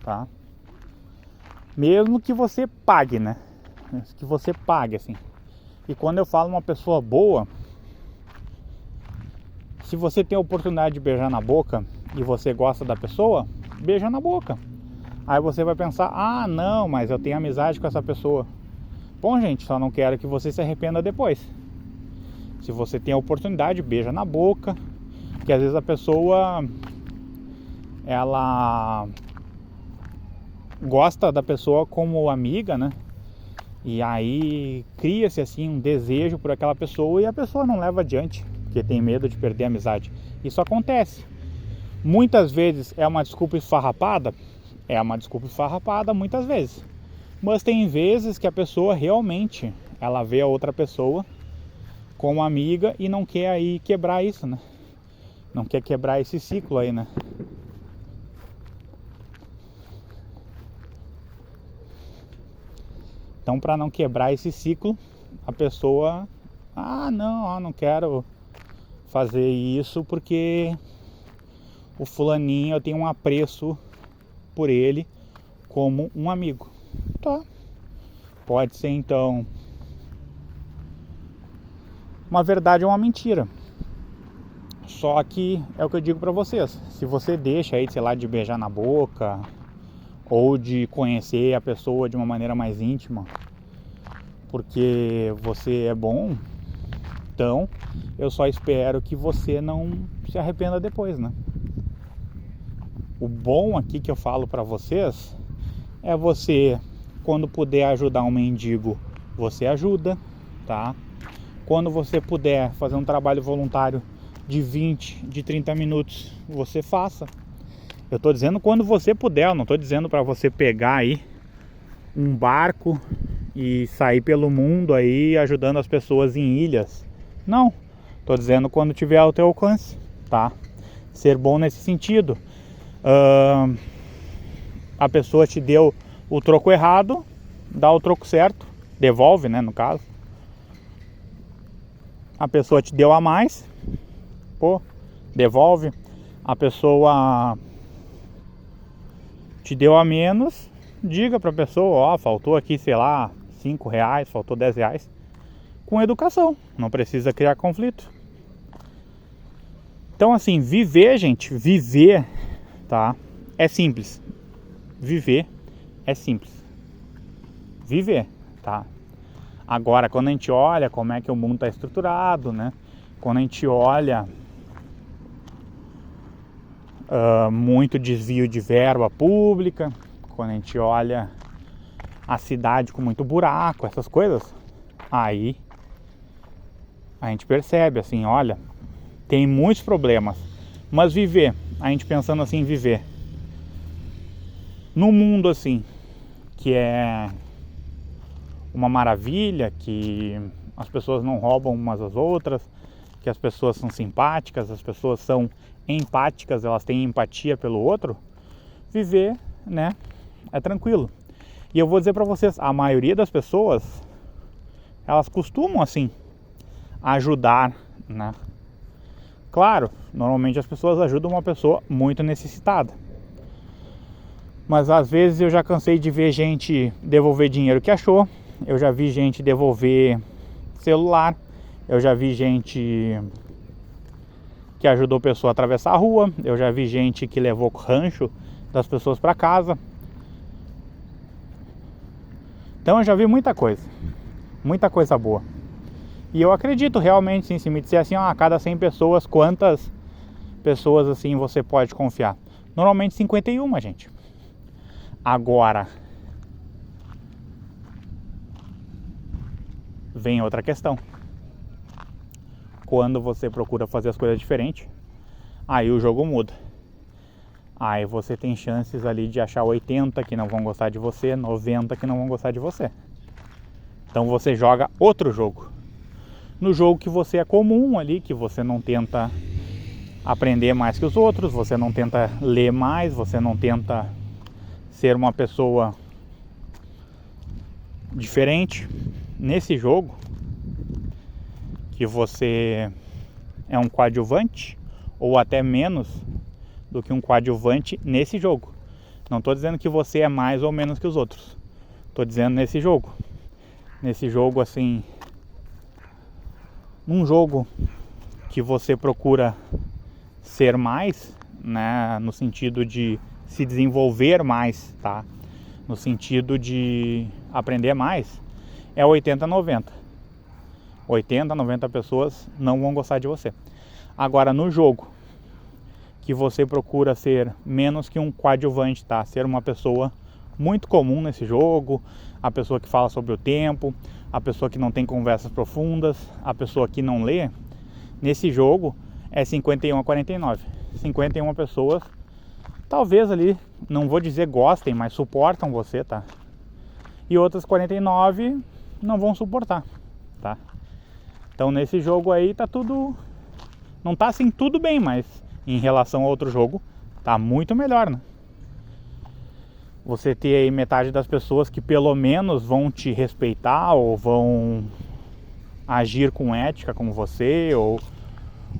tá? Mesmo que você pague, né? Que você pague, assim. E quando eu falo uma pessoa boa, se você tem a oportunidade de beijar na boca e você gosta da pessoa, beija na boca. Aí você vai pensar, ah, não, mas eu tenho amizade com essa pessoa. Bom, gente, só não quero que você se arrependa depois. Se você tem a oportunidade, beija na boca. Porque às vezes a pessoa, ela gosta da pessoa como amiga, né? E aí cria-se assim um desejo por aquela pessoa e a pessoa não leva adiante, porque tem medo de perder a amizade. Isso acontece. Muitas vezes é uma desculpa esfarrapada. É uma desculpa esfarrapada muitas vezes. Mas tem vezes que a pessoa realmente, ela vê a outra pessoa como amiga e não quer aí quebrar isso, né? Não quer quebrar esse ciclo aí, né? Então, para não quebrar esse ciclo, a pessoa, não quero fazer isso porque o fulaninho, eu tenho um apreço por ele como um amigo. Tá. Pode ser então uma verdade ou uma mentira. Só que é o que eu digo pra vocês. Se você deixa aí, sei lá, de beijar na boca ou de conhecer a pessoa de uma maneira mais íntima porque você é bom, então eu só espero que você não se arrependa depois, né? O bom aqui que eu falo pra vocês é você, quando puder ajudar um mendigo, você ajuda, tá? Quando você puder fazer um trabalho voluntário de 20, de 30 minutos, você faça. Eu tô dizendo quando você puder, eu não tô dizendo pra você pegar aí um barco e sair pelo mundo aí ajudando as pessoas em ilhas. Não, tô dizendo quando tiver ao teu alcance, tá? Ser bom nesse sentido. A pessoa te deu o troco errado, dá o troco certo, devolve, né, no caso. A pessoa te deu a mais, devolve. A pessoa te deu a menos, diga pra pessoa, faltou aqui, sei lá, R$5, faltou R$10. Com educação, não precisa criar conflito. Então assim, viver, gente, viver, tá? É simples. Viver é simples. Viver, tá? Agora, quando a gente olha como é que o mundo está estruturado, né? Quando a gente olha muito desvio de verba pública, quando a gente olha a cidade com muito buraco, essas coisas, aí a gente percebe assim, olha, tem muitos problemas. Mas viver, a gente pensando assim, viver num mundo assim, que é uma maravilha, que as pessoas não roubam umas às outras, que as pessoas são simpáticas, as pessoas são empáticas, elas têm empatia pelo outro, viver, né, é tranquilo. E eu vou dizer pra vocês, a maioria das pessoas, elas costumam assim ajudar, né? Claro, normalmente as pessoas ajudam uma pessoa muito necessitada. Mas às vezes eu já cansei de ver gente devolver dinheiro que achou. Eu já vi gente devolver celular. Eu já vi gente que ajudou a pessoa a atravessar a rua. Eu já vi gente que levou rancho das pessoas para casa. Então eu já vi muita coisa boa. E eu acredito realmente, sim, se me disser assim, a cada 100 pessoas, quantas pessoas assim você pode confiar? Normalmente 51, gente. Agora, vem outra questão. Quando você procura fazer as coisas diferentes, aí o jogo muda. Aí você tem chances ali de achar 80 que não vão gostar de você, 90 que não vão gostar de você. Então você joga outro jogo. No jogo que você é comum ali, que você não tenta aprender mais que os outros, você não tenta ler mais, você não tenta ser uma pessoa diferente nesse jogo, que você é um coadjuvante ou até menos do que um coadjuvante nesse jogo. Não estou dizendo que você é mais ou menos que os outros. Estou dizendo nesse jogo. Nesse jogo, assim, num jogo que você procura ser mais, né, no sentido de se desenvolver mais, tá? No sentido de aprender mais, é 80-90. 80-90 pessoas não vão gostar de você. Agora, no jogo que você procura ser menos que um coadjuvante, tá? Ser uma pessoa muito comum nesse jogo, a pessoa que fala sobre o tempo, a pessoa que não tem conversas profundas, a pessoa que não lê. Nesse jogo é 51-49. 51 pessoas, talvez ali, não vou dizer gostem, mas suportam você, tá? E outras 49 não vão suportar, tá? Então nesse jogo aí tá tudo... Não tá assim tudo bem, mas em relação a outro jogo tá muito melhor, né? Você ter aí metade das pessoas que pelo menos vão te respeitar ou vão agir com ética como você,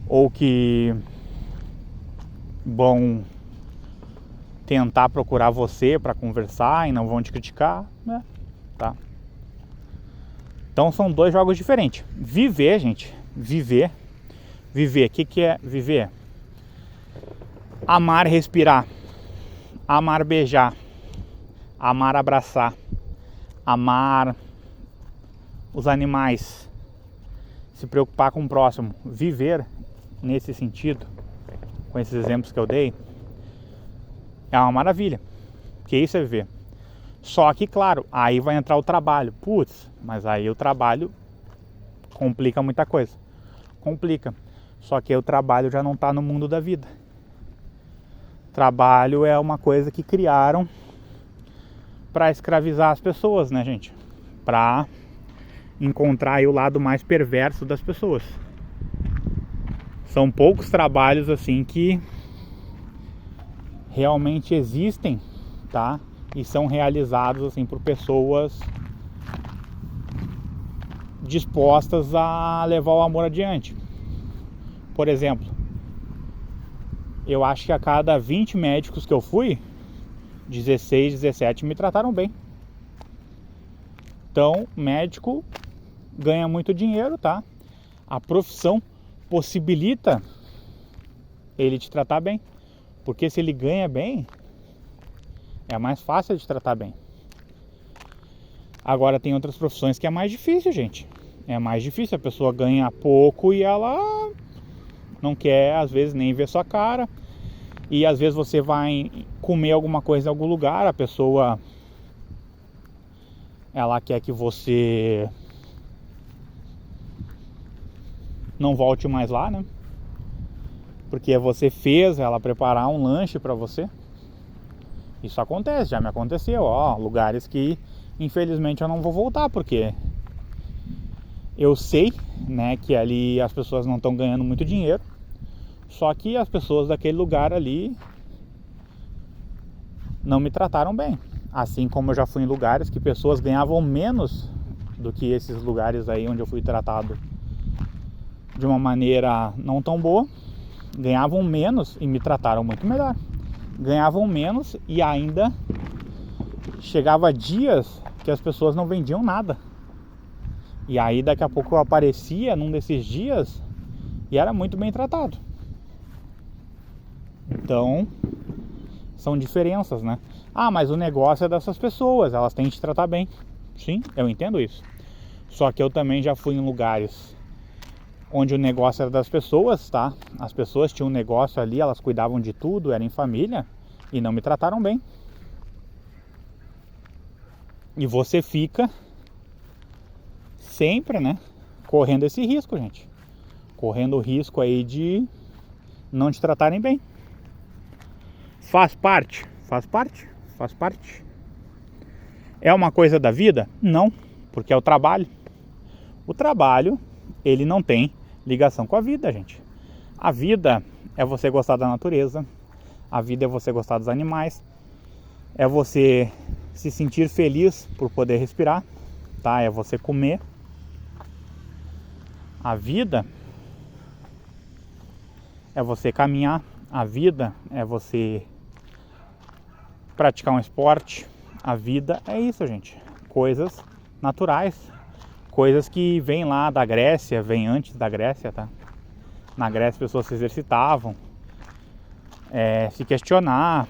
ou que vão tentar procurar você para conversar e não vão te criticar, né? Tá? Então são dois jogos diferentes. Viver, gente, viver. O que é viver? Amar respirar, amar beijar, amar abraçar, amar os animais, se preocupar com o próximo. Viver nesse sentido, com esses exemplos que eu dei, é uma maravilha. Que isso é viver. Só que, claro, aí vai entrar o trabalho. Putz, mas aí o trabalho complica muita coisa. Complica. Só que aí o trabalho já não está no mundo da vida. Trabalho é uma coisa que criaram para escravizar as pessoas, né, gente? Para encontrar aí o lado mais perverso das pessoas. São poucos trabalhos assim que realmente existem, tá? E são realizados assim por pessoas dispostas a levar o amor adiante. Por exemplo, eu acho que a cada 20 médicos que eu fui, 16, 17 me trataram bem. Então, médico ganha muito dinheiro, tá? A profissão possibilita ele te tratar bem. Porque se ele ganha bem, é mais fácil de tratar bem. Agora tem outras profissões que é mais difícil, gente. É mais difícil, a pessoa ganha pouco e ela não quer, às vezes, nem ver sua cara. E às vezes você vai comer alguma coisa em algum lugar, a pessoa, ela quer que você não volte mais lá, né? Porque você fez ela preparar um lanche pra você. Isso acontece, já me aconteceu, ó, lugares que infelizmente eu não vou voltar, porque eu sei, né, que ali as pessoas não estão ganhando muito dinheiro. Só que as pessoas daquele lugar ali não me trataram bem. Assim como eu já fui em lugares que pessoas ganhavam menos do que esses lugares aí onde eu fui tratado de uma maneira não tão boa. Ganhavam menos e me trataram muito melhor. Ganhavam menos e ainda chegava dias que as pessoas não vendiam nada. E aí daqui a pouco eu aparecia num desses dias e era muito bem tratado. Então, são diferenças, né? Ah, mas o negócio é dessas pessoas, elas têm que te tratar bem. Sim, eu entendo isso. Só que eu também já fui em lugares onde o negócio era das pessoas, tá? As pessoas tinham um negócio ali, elas cuidavam de tudo, eram em família e não me trataram bem. E você fica sempre, né, correndo esse risco, gente. Correndo o risco aí de não te tratarem bem. Faz parte. É uma coisa da vida? Não, porque é o trabalho. O trabalho, ele não tem ligação com a vida, gente. A vida é você gostar da natureza, a vida é você gostar dos animais, é você se sentir feliz por poder respirar, tá? É você comer. A vida é você caminhar. A vida é você praticar um esporte. A vida é isso, gente. Coisas naturais. Coisas que vêm lá da Grécia, vêm antes da Grécia, tá? Na Grécia as pessoas se exercitavam. É se questionar,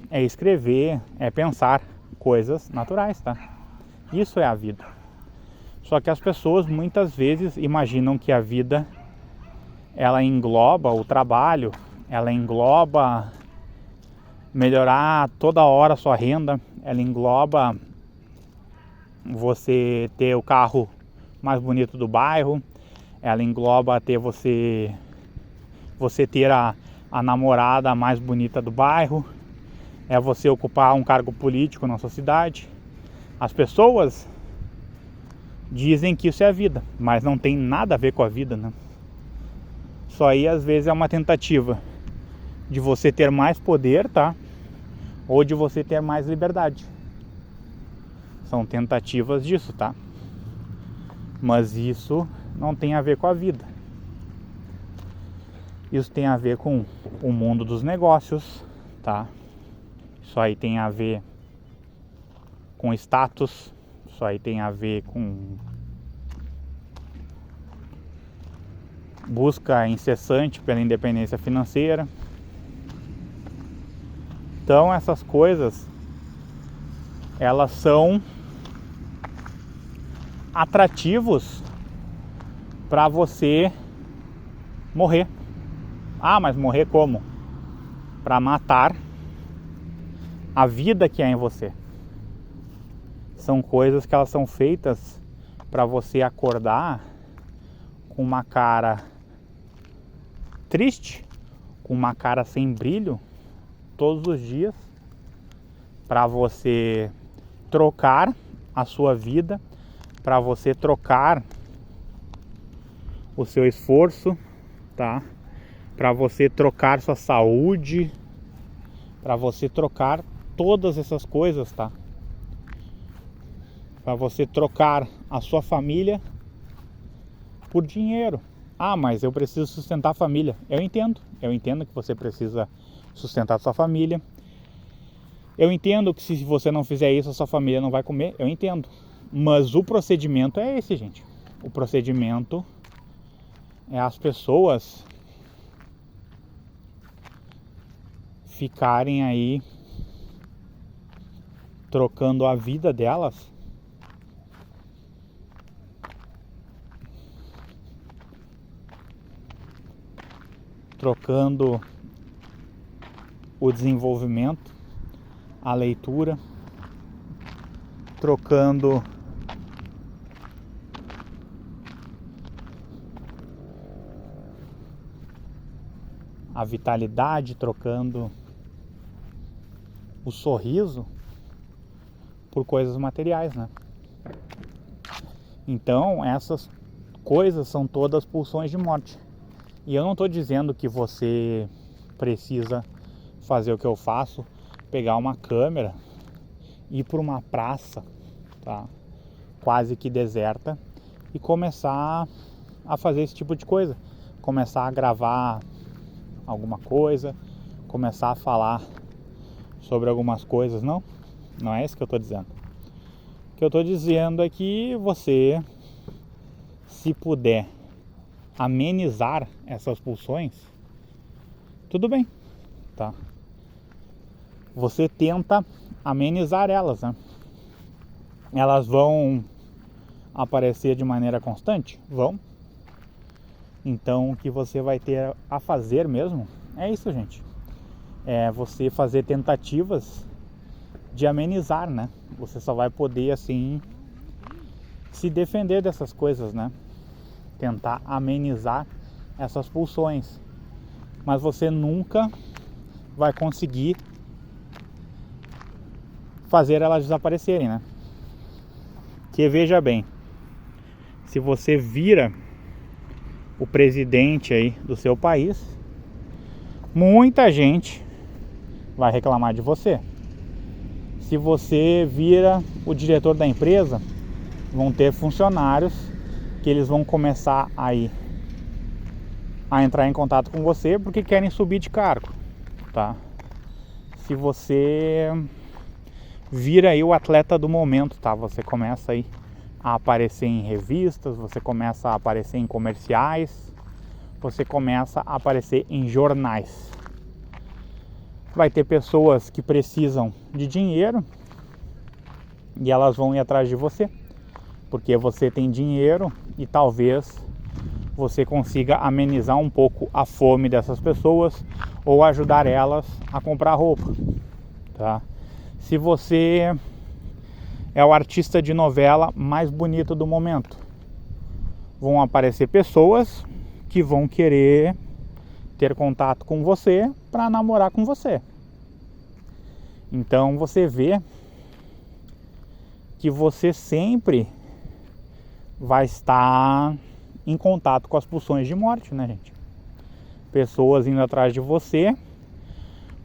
é escrever, é pensar. Coisas naturais, tá? Isso é a vida. Só que as pessoas muitas vezes imaginam que a vida, ela engloba o trabalho, ela engloba melhorar toda hora a sua renda, ela engloba você ter o carro mais bonito do bairro, ela engloba ter você ter a namorada mais bonita do bairro, é você ocupar um cargo político na sua cidade. As pessoas dizem que isso é a vida, mas não tem nada a ver com a vida, né? Isso aí às vezes é uma tentativa de você ter mais poder, tá? Ou de você ter mais liberdade. São tentativas disso, tá? Mas isso não tem a ver com a vida. Isso tem a ver com o mundo dos negócios, tá? Isso aí tem a ver com status. Isso aí tem a ver com busca incessante pela independência financeira. Então essas coisas, elas são atrativos para você morrer. Ah, mas morrer como? Para matar a vida que há em você. São coisas que elas são feitas para você acordar com uma cara triste, com uma cara sem brilho todos os dias, para você trocar a sua vida, para você trocar o seu esforço, tá? Para você trocar sua saúde, para você trocar todas essas coisas, tá? Para você trocar a sua família por dinheiro. Ah, mas eu preciso sustentar a família. Eu entendo que você precisa sustentar a sua família. Eu entendo que se você não fizer isso, a sua família não vai comer. Eu entendo. Mas o procedimento é esse, gente. O procedimento é as pessoas ficarem aí trocando a vida delas trocando o desenvolvimento, a leitura, trocando a vitalidade, trocando o sorriso por coisas materiais, né? Então essas coisas são todas pulsões de morte. E eu não estou dizendo que você precisa fazer o que eu faço, pegar uma câmera, ir para uma praça, tá? Quase que deserta, e começar a fazer esse tipo de coisa. Começar a gravar alguma coisa, começar a falar sobre algumas coisas. Não é isso que eu estou dizendo. O que eu estou dizendo é que você, se puder amenizar essas pulsões, tudo bem, tá? Você tenta amenizar elas, né? Elas vão aparecer de maneira constante? Vão. Então o que você vai ter a fazer mesmo é isso, gente. É você fazer tentativas de amenizar, né? Você só vai poder assim se defender dessas coisas, né? Tentar amenizar essas pulsões, mas você nunca vai conseguir fazer elas desaparecerem, né? Que veja bem, se você vira o presidente aí do seu país, muita gente vai reclamar de você. Se você vira o diretor da empresa, vão ter funcionários que eles vão começar aí a entrar em contato com você porque querem subir de cargo, tá? Se você vira aí o atleta do momento, tá? Você começa aí a aparecer em revistas, você começa a aparecer em comerciais, você começa a aparecer em jornais. Vai ter pessoas que precisam de dinheiro e elas vão ir atrás de você, porque você tem dinheiro e talvez você consiga amenizar um pouco a fome dessas pessoas ou ajudar elas a comprar roupa, tá? Se você é o artista de novela mais bonito do momento, vão aparecer pessoas que vão querer ter contato com você para namorar com você. Então você vê que você sempre vai estar em contato com as pulsões de morte, né, gente? Pessoas indo atrás de você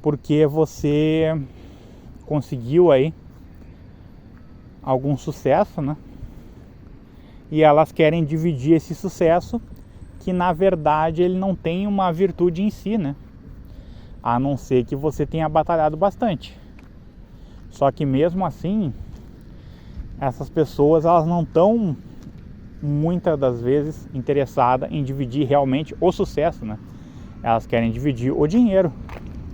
porque você conseguiu aí algum sucesso, né? E elas querem dividir esse sucesso, que na verdade ele não tem uma virtude em si, né? A não ser que você tenha batalhado bastante. Só que mesmo assim, essas pessoas elas não estão muitas das vezes interessadas em dividir realmente o sucesso, né? Elas querem dividir o dinheiro,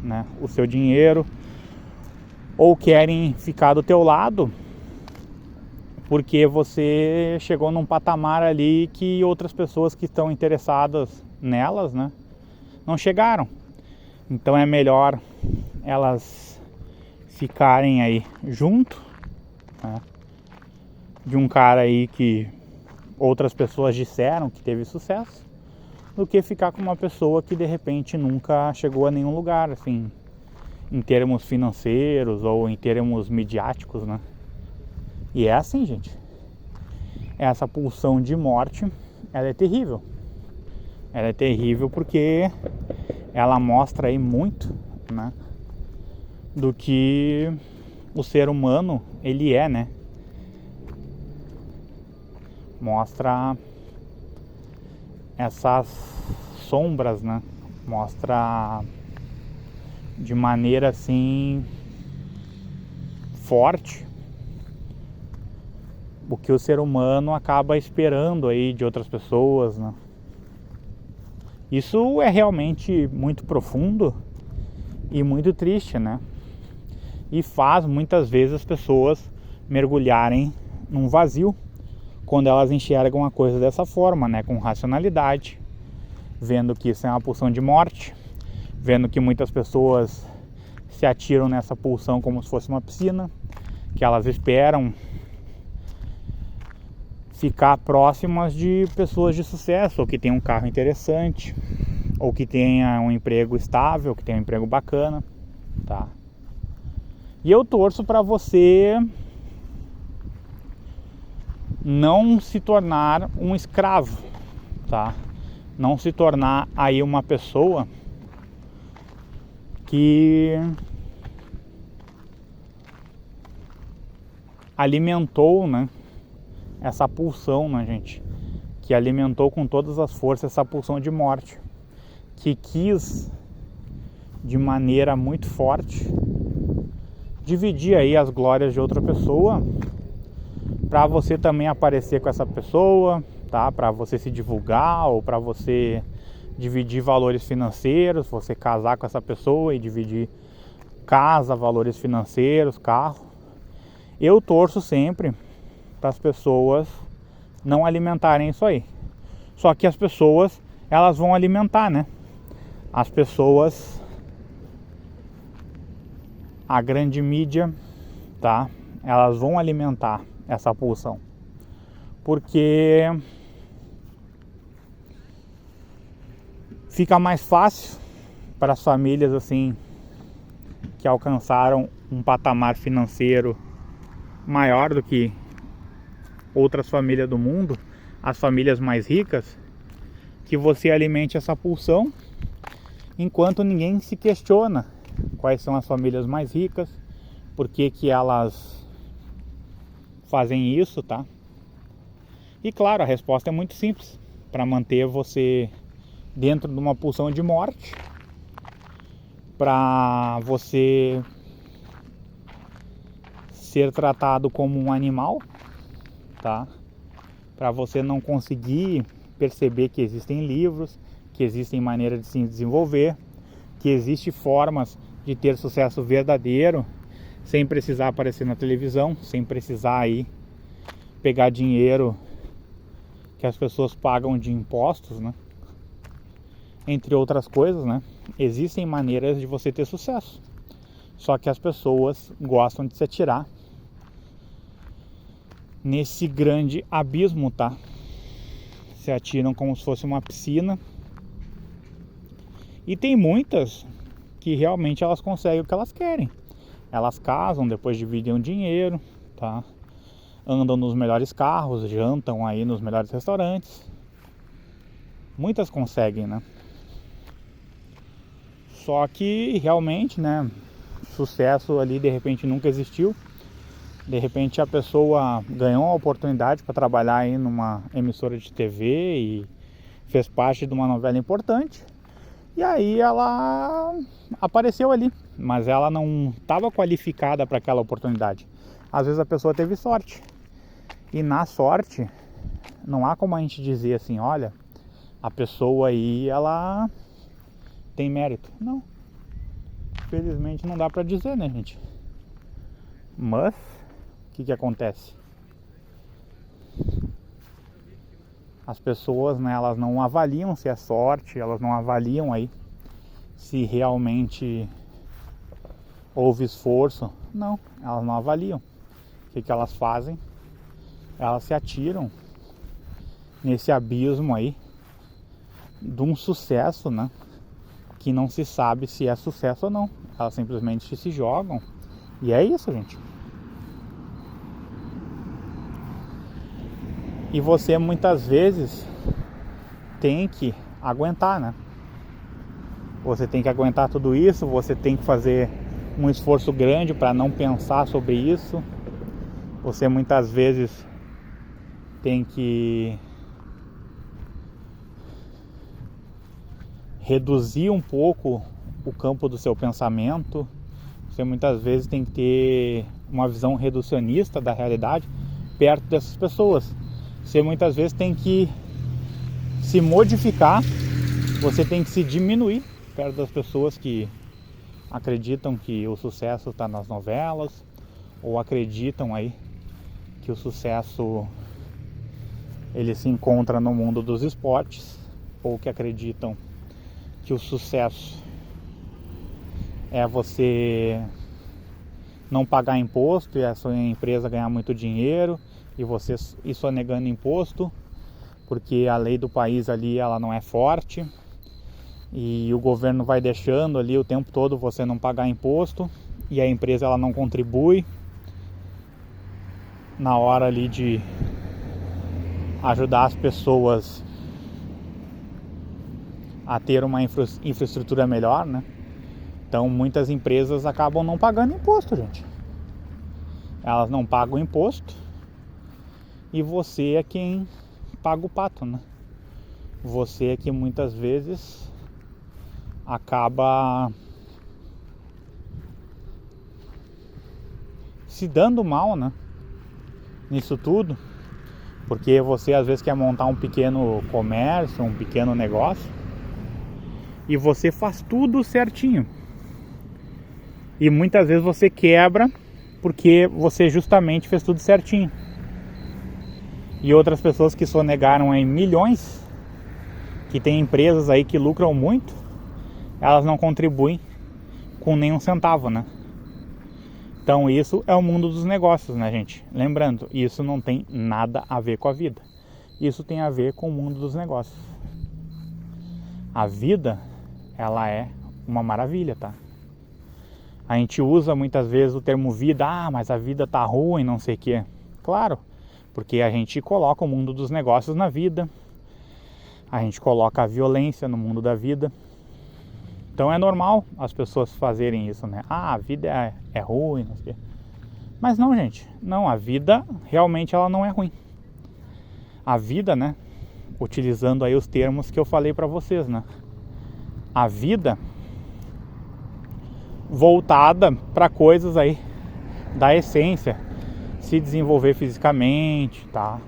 né? O seu dinheiro, ou querem ficar do teu lado porque você chegou num patamar ali que outras pessoas que estão interessadas nelas, né, não chegaram. Então é melhor elas ficarem aí junto, né, de um cara aí que outras pessoas disseram que teve sucesso, do que ficar com uma pessoa que de repente nunca chegou a nenhum lugar, assim, em termos financeiros ou em termos midiáticos, né? E é assim, gente. Essa pulsão de morte, ela é terrível. Ela é terrível porque ela mostra aí muito, né, do que o ser humano ele é, né? Mostra essas sombras, né? Mostra de maneira assim forte o que o ser humano acaba esperando aí de outras pessoas, né? Isso é realmente muito profundo e muito triste, né? E faz muitas vezes as pessoas mergulharem num vazio quando elas enxergam a coisa dessa forma, né? Com racionalidade, vendo que isso é uma pulsão de morte, vendo que muitas pessoas se atiram nessa pulsão como se fosse uma piscina, que elas esperam ficar próximas de pessoas de sucesso, ou que tem um carro interessante, ou que tenha um emprego estável, que tenha um emprego bacana, tá? E eu torço para você não se tornar um escravo, tá? Não se tornar aí uma pessoa que alimentou, né, essa pulsão, né, gente? Que alimentou com todas as forças essa pulsão de morte, que quis de maneira muito forte dividir aí as glórias de outra pessoa para você também aparecer com essa pessoa, tá? Para você se divulgar ou para você dividir valores financeiros, você casar com essa pessoa e dividir casa, valores financeiros, carro. Eu torço sempre para as pessoas não alimentarem isso aí. Só que as pessoas, elas vão alimentar, né? As pessoas, a grande mídia, tá? Elas vão alimentar essa pulsão. Porque fica mais fácil para as famílias assim que alcançaram um patamar financeiro maior do que outras famílias do mundo, as famílias mais ricas, que você alimente essa pulsão, enquanto ninguém se questiona quais são as famílias mais ricas, por que que elas fazem isso, tá? E claro, a resposta é muito simples, para manter você dentro de uma pulsão de morte, para você ser tratado como um animal, tá? Para você não conseguir perceber que existem livros, que existem maneiras de se desenvolver, que existem formas de ter sucesso verdadeiro, sem precisar aparecer na televisão, sem precisar aí pegar dinheiro que as pessoas pagam de impostos, né? Entre outras coisas, né? Existem maneiras de você ter sucesso. Só que as pessoas gostam de se atirar nesse grande abismo, tá? Se atiram como se fosse uma piscina. E tem muitas que realmente elas conseguem o que elas querem. Elas casam, depois dividem o dinheiro, tá? Andam nos melhores carros, jantam aí nos melhores restaurantes. Muitas conseguem, né? Só que realmente, né, sucesso ali de repente nunca existiu. De repente a pessoa ganhou uma oportunidade para trabalhar aí numa emissora de TV e fez parte de uma novela importante. E aí ela apareceu ali, mas ela não estava qualificada para aquela oportunidade. Às vezes a pessoa teve sorte. E na sorte, não há como a gente dizer assim, olha, a pessoa aí, ela tem mérito. Não. Felizmente não dá para dizer, né, gente? Mas, o que acontece? As pessoas, né, elas não avaliam se é sorte, elas não avaliam aí se realmente houve esforço. Não, elas não avaliam. O que elas fazem? Elas se atiram nesse abismo aí de um sucesso, né, que não se sabe se é sucesso ou não. Elas simplesmente se jogam. E é isso, gente. E você muitas vezes tem que aguentar, né? Você tem que aguentar tudo isso, você tem que fazer um esforço grande para não pensar sobre isso. Você muitas vezes tem que reduzir um pouco o campo do seu pensamento. Você muitas vezes tem que ter uma visão reducionista da realidade perto dessas pessoas. Você muitas vezes tem que se modificar, você tem que se diminuir perto das pessoas que acreditam que o sucesso está nas novelas, ou acreditam aí que o sucesso ele se encontra no mundo dos esportes, ou que acreditam que o sucesso é você não pagar imposto e a sua empresa ganhar muito dinheiro e você ir sonegando imposto, porque a lei do país ali ela não é forte e o governo vai deixando ali o tempo todo você não pagar imposto e a empresa ela não contribui na hora ali de ajudar as pessoas a ter uma infraestrutura melhor, né? Então muitas empresas acabam não pagando imposto, gente. Elas não pagam imposto e você é quem paga o pato, né? Você é que muitas vezes acaba se dando mal, né? Nisso tudo, porque você às vezes quer montar um pequeno comércio, um pequeno negócio e você faz tudo certinho e muitas vezes você quebra porque você justamente fez tudo certinho e outras pessoas que sonegaram em milhões, que tem empresas aí que lucram muito, elas não contribuem com nenhum centavo, né? Então isso é o mundo dos negócios, né, gente? Lembrando, isso não tem nada a ver com a vida. Isso tem a ver com o mundo dos negócios. A vida, ela é uma maravilha, tá? A gente usa muitas vezes o termo vida, mas a vida tá ruim, não sei o quê. Claro, porque a gente coloca o mundo dos negócios na vida, a gente coloca a violência no mundo da vida. Então é normal as pessoas fazerem isso, né? A vida é ruim, não sei o quê. Mas não, gente, não, a vida realmente ela não é ruim. A vida, né, utilizando aí os termos que eu falei para vocês, né? A vida voltada para coisas aí da essência, se desenvolver fisicamente, tá?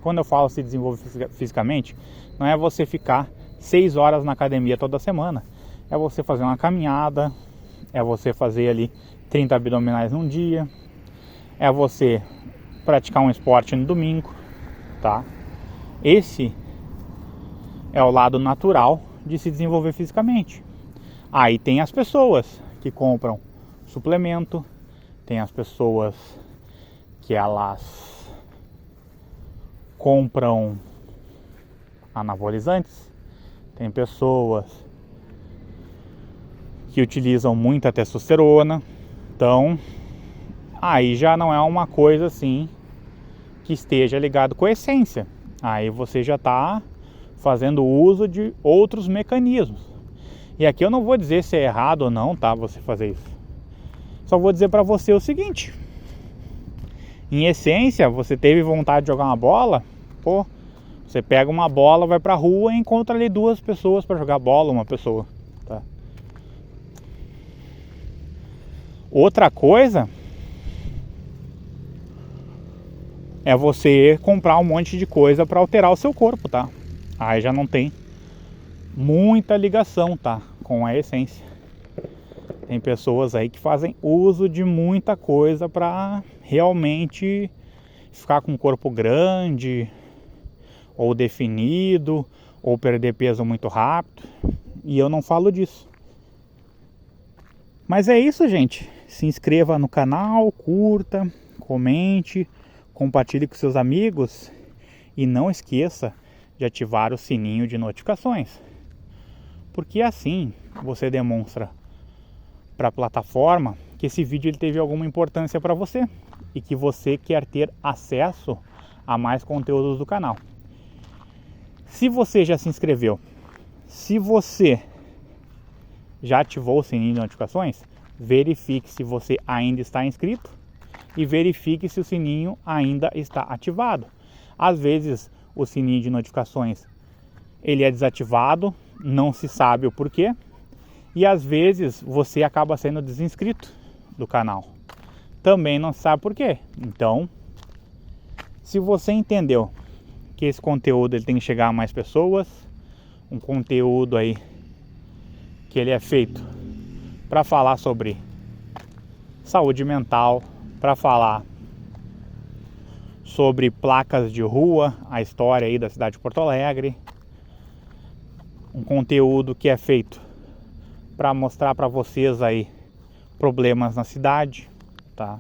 Quando eu falo se desenvolver fisicamente, não é você ficar 6 horas na academia toda semana. É você fazer uma caminhada, é você fazer ali 30 abdominais num dia, é você praticar um esporte no domingo, tá? Esse é o lado natural de se desenvolver fisicamente. Aí tem as pessoas que compram suplemento, tem as pessoas que elas compram anabolizantes, tem pessoas que utilizam muita testosterona. Então, aí já não é uma coisa assim que esteja ligado com a essência. Aí você já está fazendo uso de outros mecanismos. E aqui eu não vou dizer se é errado ou não, tá, você fazer isso. Só vou dizer para você o seguinte: em essência, você teve vontade de jogar uma bola, pô, você pega uma bola, vai pra rua e encontra ali 2 pessoas para jogar bola, uma pessoa, tá? Outra coisa é você comprar um monte de coisa para alterar o seu corpo, tá? Aí já não tem muita ligação, tá, com a essência. Tem pessoas aí que fazem uso de muita coisa para realmente ficar com um corpo grande, ou definido, ou perder peso muito rápido. E eu não falo disso. Mas é isso, gente. Se inscreva no canal, curta, comente, compartilhe com seus amigos e não esqueça de ativar o sininho de notificações. Porque assim você demonstra para a plataforma que esse vídeo ele teve alguma importância para você e que você quer ter acesso a mais conteúdos do canal. Se você já se inscreveu, se você já ativou o sininho de notificações, verifique se você ainda está inscrito e verifique se o sininho ainda está ativado. Às vezes o sininho de notificações ele é desativado, não se sabe o porquê. E às vezes você acaba sendo desinscrito do canal. Também não sabe por quê. Então, se você entendeu que esse conteúdo ele tem que chegar a mais pessoas, um conteúdo aí que ele é feito para falar sobre saúde mental, para falar sobre placas de rua, a história aí da cidade de Porto Alegre, um conteúdo que é feito para mostrar para vocês aí problemas na cidade, tá?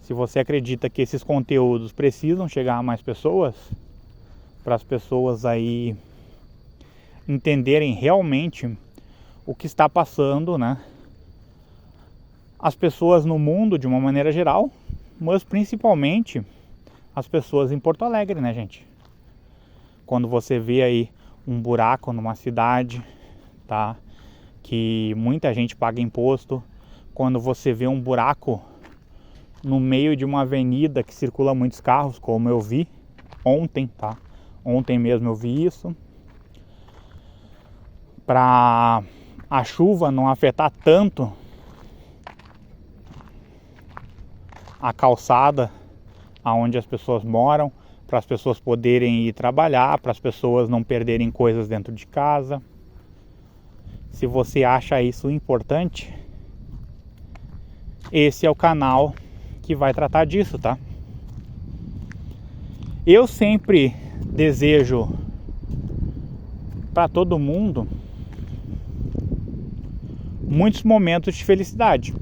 Se você acredita que esses conteúdos precisam chegar a mais pessoas, para as pessoas aí entenderem realmente o que está passando, né? As pessoas no mundo de uma maneira geral, mas principalmente as pessoas em Porto Alegre, né, gente? Quando você vê aí um buraco numa cidade, tá? Que muita gente paga imposto, quando você vê um buraco no meio de uma avenida que circula muitos carros, como eu vi ontem, tá? Ontem mesmo eu vi isso. Para a chuva não afetar tanto a calçada aonde as pessoas moram, para as pessoas poderem ir trabalhar, para as pessoas não perderem coisas dentro de casa. Se você acha isso importante, esse é o canal que vai tratar disso, tá? Eu sempre desejo para todo mundo muitos momentos de felicidade,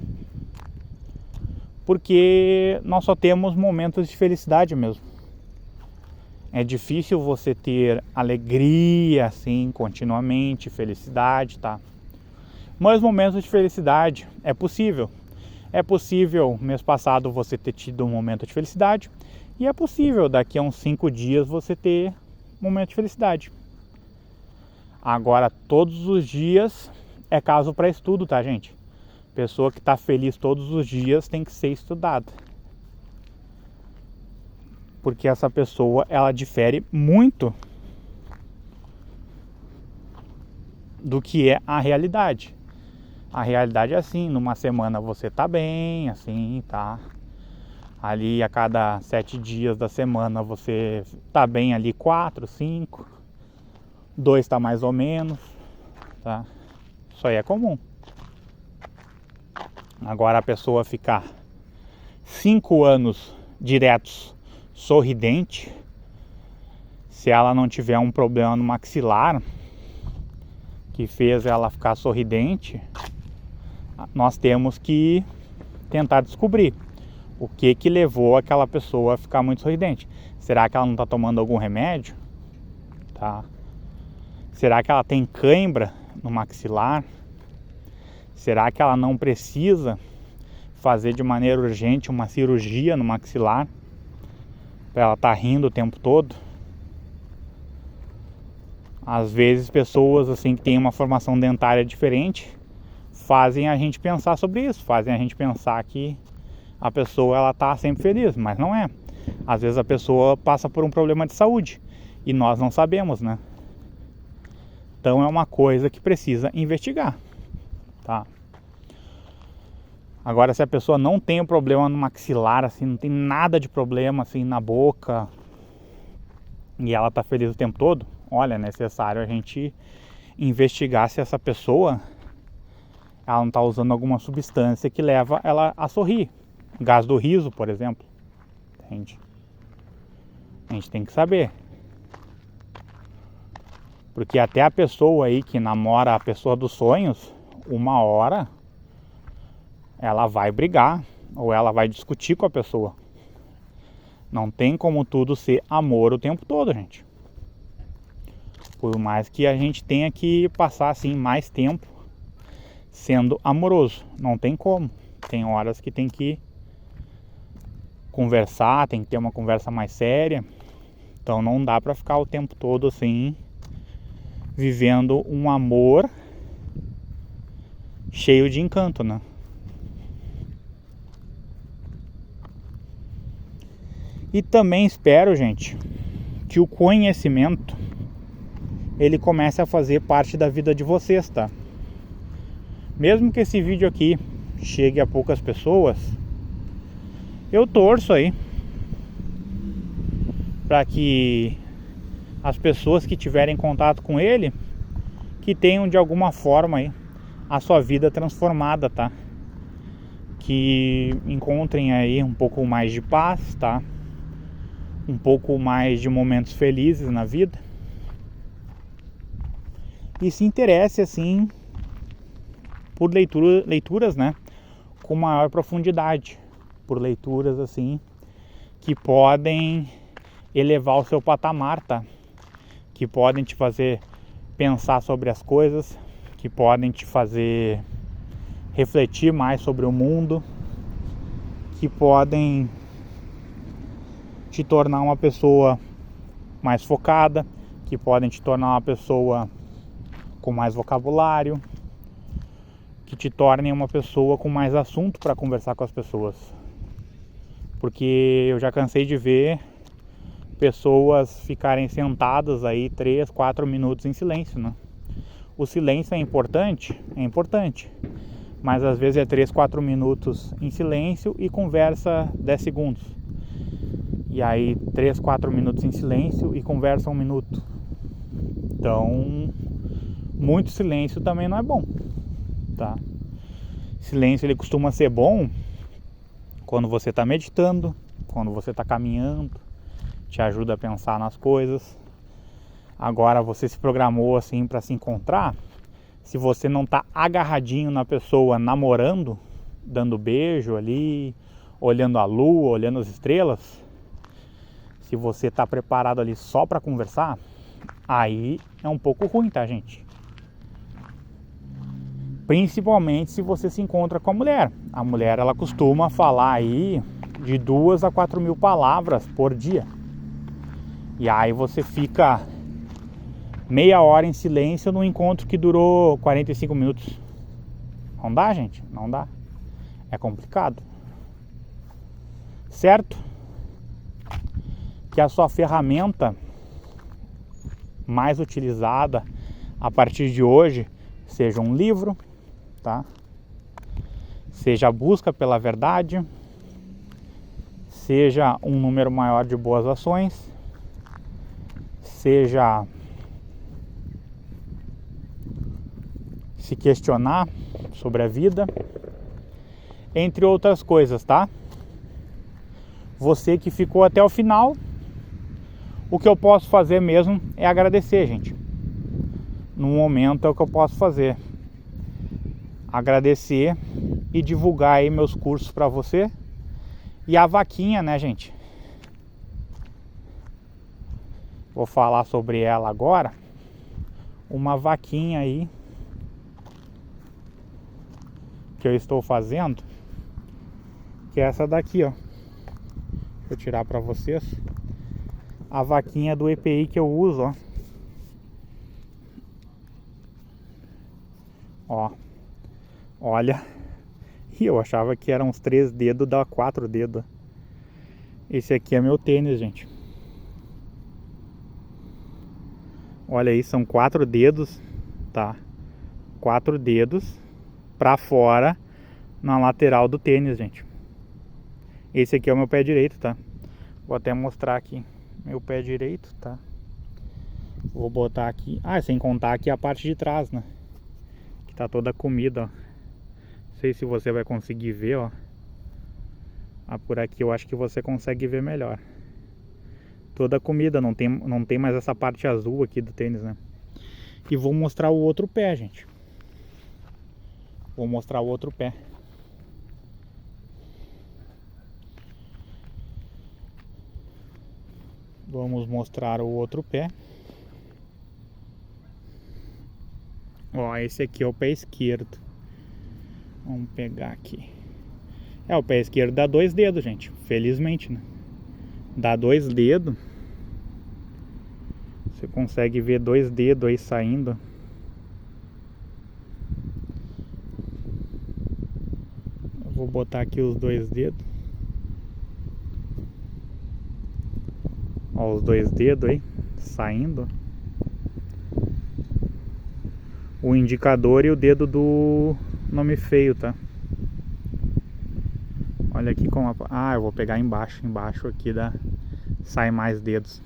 porque nós só temos momentos de felicidade mesmo. É difícil você ter alegria assim continuamente, felicidade, tá? Mas momentos de felicidade é possível. É possível mês passado você ter tido um momento de felicidade e é possível daqui a uns 5 dias você ter um momento de felicidade. Agora todos os dias é caso para estudo, tá, gente? Pessoa que está feliz todos os dias tem que ser estudada. Porque essa pessoa, ela difere muito do que é a realidade. A realidade é assim, numa semana você tá bem, assim, tá? Ali a cada 7 dias da semana você tá bem ali 4, 5, 2 tá mais ou menos, tá? Isso aí é comum. Agora a pessoa ficar 5 anos diretos sorridente, se ela não tiver um problema no maxilar que fez ela ficar sorridente, nós temos que tentar descobrir o que levou aquela pessoa a ficar muito sorridente. Será que ela não está tomando algum remédio? Tá? Será que ela tem cãibra no maxilar? Será que ela não precisa fazer de maneira urgente uma cirurgia no maxilar para ela estar rindo o tempo todo? Às vezes pessoas assim que têm uma formação dentária diferente fazem a gente pensar sobre isso, fazem a gente pensar que a pessoa ela tá sempre feliz, mas não é. Às vezes a pessoa passa por um problema de saúde e nós não sabemos, né? Então é uma coisa que precisa investigar, tá? Agora, se a pessoa não tem um problema no maxilar, assim, não tem nada de problema assim na boca e ela tá feliz o tempo todo, olha, é necessário a gente investigar se essa pessoa ela não tá usando alguma substância que leva ela a sorrir. Gás do riso, por exemplo. Entende? A gente tem que saber. Porque até a pessoa aí que namora a pessoa dos sonhos, uma hora ela vai brigar ou ela vai discutir com a pessoa. Não tem como tudo ser amor o tempo todo, gente. Por mais que a gente tenha que passar assim mais tempo sendo amoroso, não tem como. Tem horas que tem que conversar, tem que ter uma conversa mais séria. Então não dá pra ficar o tempo todo assim vivendo um amor cheio de encanto, né? E também espero, gente, que o conhecimento ele comece a fazer parte da vida de vocês, tá? Mesmo que esse vídeo aqui chegue a poucas pessoas, eu torço aí para que as pessoas que tiverem contato com ele, que tenham de alguma forma aí a sua vida transformada, tá? Que encontrem aí um pouco mais de paz, tá? Um pouco mais de momentos felizes na vida. E se interesse assim por leituras, né, com maior profundidade, por leituras assim que podem elevar o seu patamar, tá? Que podem te fazer pensar sobre as coisas, que podem te fazer refletir mais sobre o mundo, que podem te tornar uma pessoa mais focada, que podem te tornar uma pessoa com mais vocabulário, que te tornem uma pessoa com mais assunto para conversar com as pessoas. Porque eu já cansei de ver pessoas ficarem sentadas aí 3, 4 minutos em silêncio, né? O silêncio é importante, mas às vezes é 3, 4 minutos em silêncio e conversa 10 segundos. E aí 3, 4 minutos em silêncio e conversa 1 minuto. Então, muito silêncio também não é bom, tá? Silêncio ele costuma ser bom quando você está meditando, quando você está caminhando, te ajuda a pensar nas coisas. Agora você se programou assim para se encontrar, se você não está agarradinho na pessoa, namorando, dando beijo ali, olhando a lua, olhando as estrelas, se você está preparado ali só para conversar, aí é um pouco ruim, tá, gente? Principalmente se você se encontra com a mulher. A mulher ela costuma falar aí de 2 a 4 mil palavras por dia. E aí você fica meia hora em silêncio num encontro que durou 45 minutos. Não dá, gente? Não dá. É complicado. Certo? Que a sua ferramenta mais utilizada a partir de hoje seja um livro, tá? Seja a busca pela verdade, seja um número maior de boas ações, seja se questionar sobre a vida, entre outras coisas, tá? Você que ficou até o final, o que eu posso fazer mesmo é agradecer, gente. No momento é o que eu posso fazer. Agradecer e divulgar aí meus cursos para você. E a vaquinha, né, gente? Vou falar sobre ela agora. Uma vaquinha aí que eu estou fazendo, que é essa daqui, ó. Vou tirar para vocês. A vaquinha do EPI que eu uso, ó. Ó. Olha. E eu achava que eram uns 3 dedos, dá 4 dedos. Esse aqui é meu tênis, gente. Olha aí, são 4 dedos, tá? 4 dedos pra fora na lateral do tênis, gente. Esse aqui é o meu pé direito, tá? Vou até mostrar aqui meu pé direito, tá? Vou botar aqui. Ah, sem contar aqui a parte de trás, né? Que tá toda comida, ó. Não sei se você vai conseguir ver, ó. Ah, por aqui eu acho que você consegue ver melhor. Toda comida, não tem mais essa parte azul aqui do tênis, né? E vou mostrar o outro pé, gente. Vou mostrar o outro pé. Vamos mostrar o outro pé. Ó, esse aqui é o pé esquerdo. Vamos pegar aqui. O pé esquerdo dá 2 dedos, gente. Felizmente, né? Dá 2 dedos. Você consegue ver 2 dedos aí saindo. Eu vou botar aqui os 2 dedos. Ó, os 2 dedos aí saindo. O indicador e o dedo do nome feio, tá? Olha aqui como... Ah, eu vou pegar embaixo. Embaixo aqui sai mais dedos.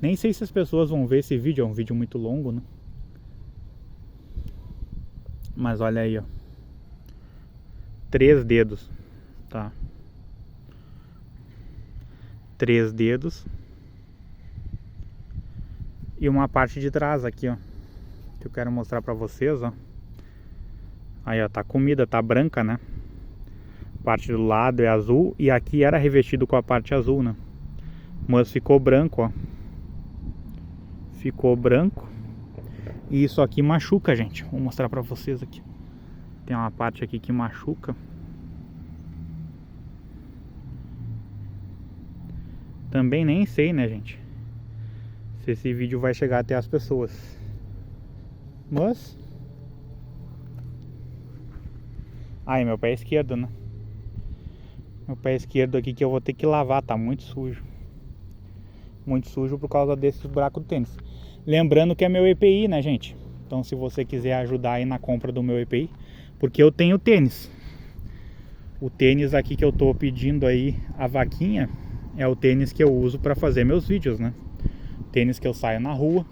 Nem sei se as pessoas vão ver esse vídeo. É um vídeo muito longo, né? Mas olha aí, ó. 3 dedos, tá? 3 dedos. E uma parte de trás aqui, ó. Que eu quero mostrar pra vocês, ó. Aí, ó, tá comida, tá branca, né? A parte do lado é azul. E aqui era revestido com a parte azul, né? Mas ficou branco, ó. Ficou branco. E isso aqui machuca, gente. Vou mostrar pra vocês aqui. Tem uma parte aqui que machuca. Também nem sei, né, gente, se esse vídeo vai chegar até as pessoas. Mas... Aí, meu pé esquerdo, né? Meu pé esquerdo aqui que eu vou ter que lavar. Tá muito sujo. Muito sujo por causa desses buracos do tênis. Lembrando que é meu EPI, né, gente? Então se você quiser ajudar aí na compra do meu EPI, porque eu tenho tênis. O tênis aqui que eu tô pedindo aí, a vaquinha, é o tênis que eu uso pra fazer meus vídeos, né? Tênis que eu saio na rua.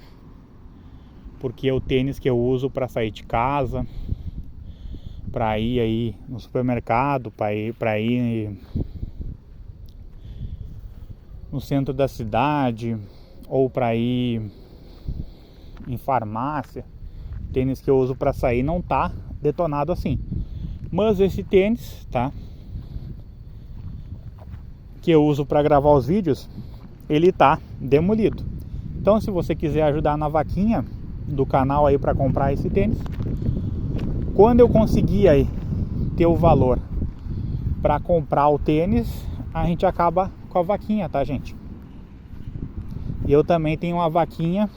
Porque é o tênis que eu uso pra sair de casa, pra ir aí no supermercado, pra ir no centro da cidade, ou pra ir em farmácia. Tênis que eu uso pra sair não tá detonado assim. Mas esse tênis, tá, que eu uso pra gravar os vídeos, ele tá demolido. Então se você quiser ajudar na vaquinha do canal aí pra comprar esse tênis, quando eu conseguir aí ter o valor pra comprar o tênis, a gente acaba com a vaquinha, tá, gente? E eu também tenho uma vaquinha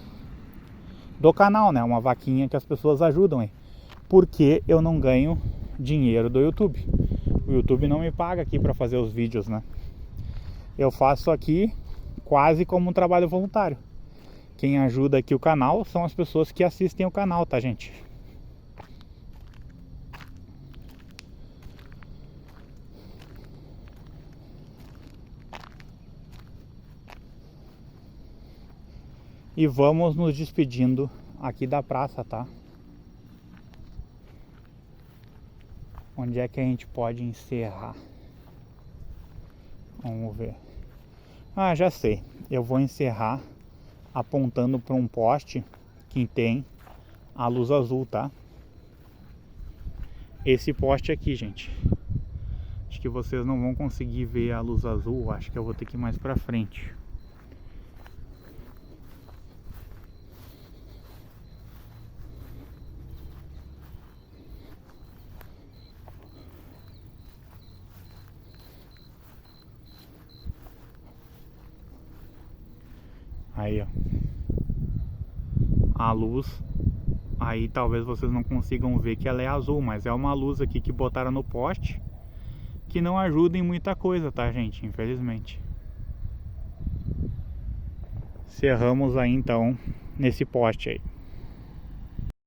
do canal, né? Uma vaquinha que as pessoas ajudam aí. Porque eu não ganho dinheiro do YouTube. O YouTube não me paga aqui para fazer os vídeos, né? Eu faço aqui quase como um trabalho voluntário. Quem ajuda aqui o canal são as pessoas que assistem o canal, tá, gente? E vamos nos despedindo aqui da praça, tá? Onde é que a gente pode encerrar? Vamos ver. Ah, já sei. Eu vou encerrar apontando para um poste que tem a luz azul, tá? Esse poste aqui, gente. Acho que vocês não vão conseguir ver a luz azul. Acho que eu vou ter que ir mais pra frente. Aí, ó. A luz. Aí talvez vocês não consigam ver que ela é azul, mas é uma luz aqui que botaram no poste que não ajuda em muita coisa, tá, gente? Infelizmente. Cerramos aí então nesse poste aí.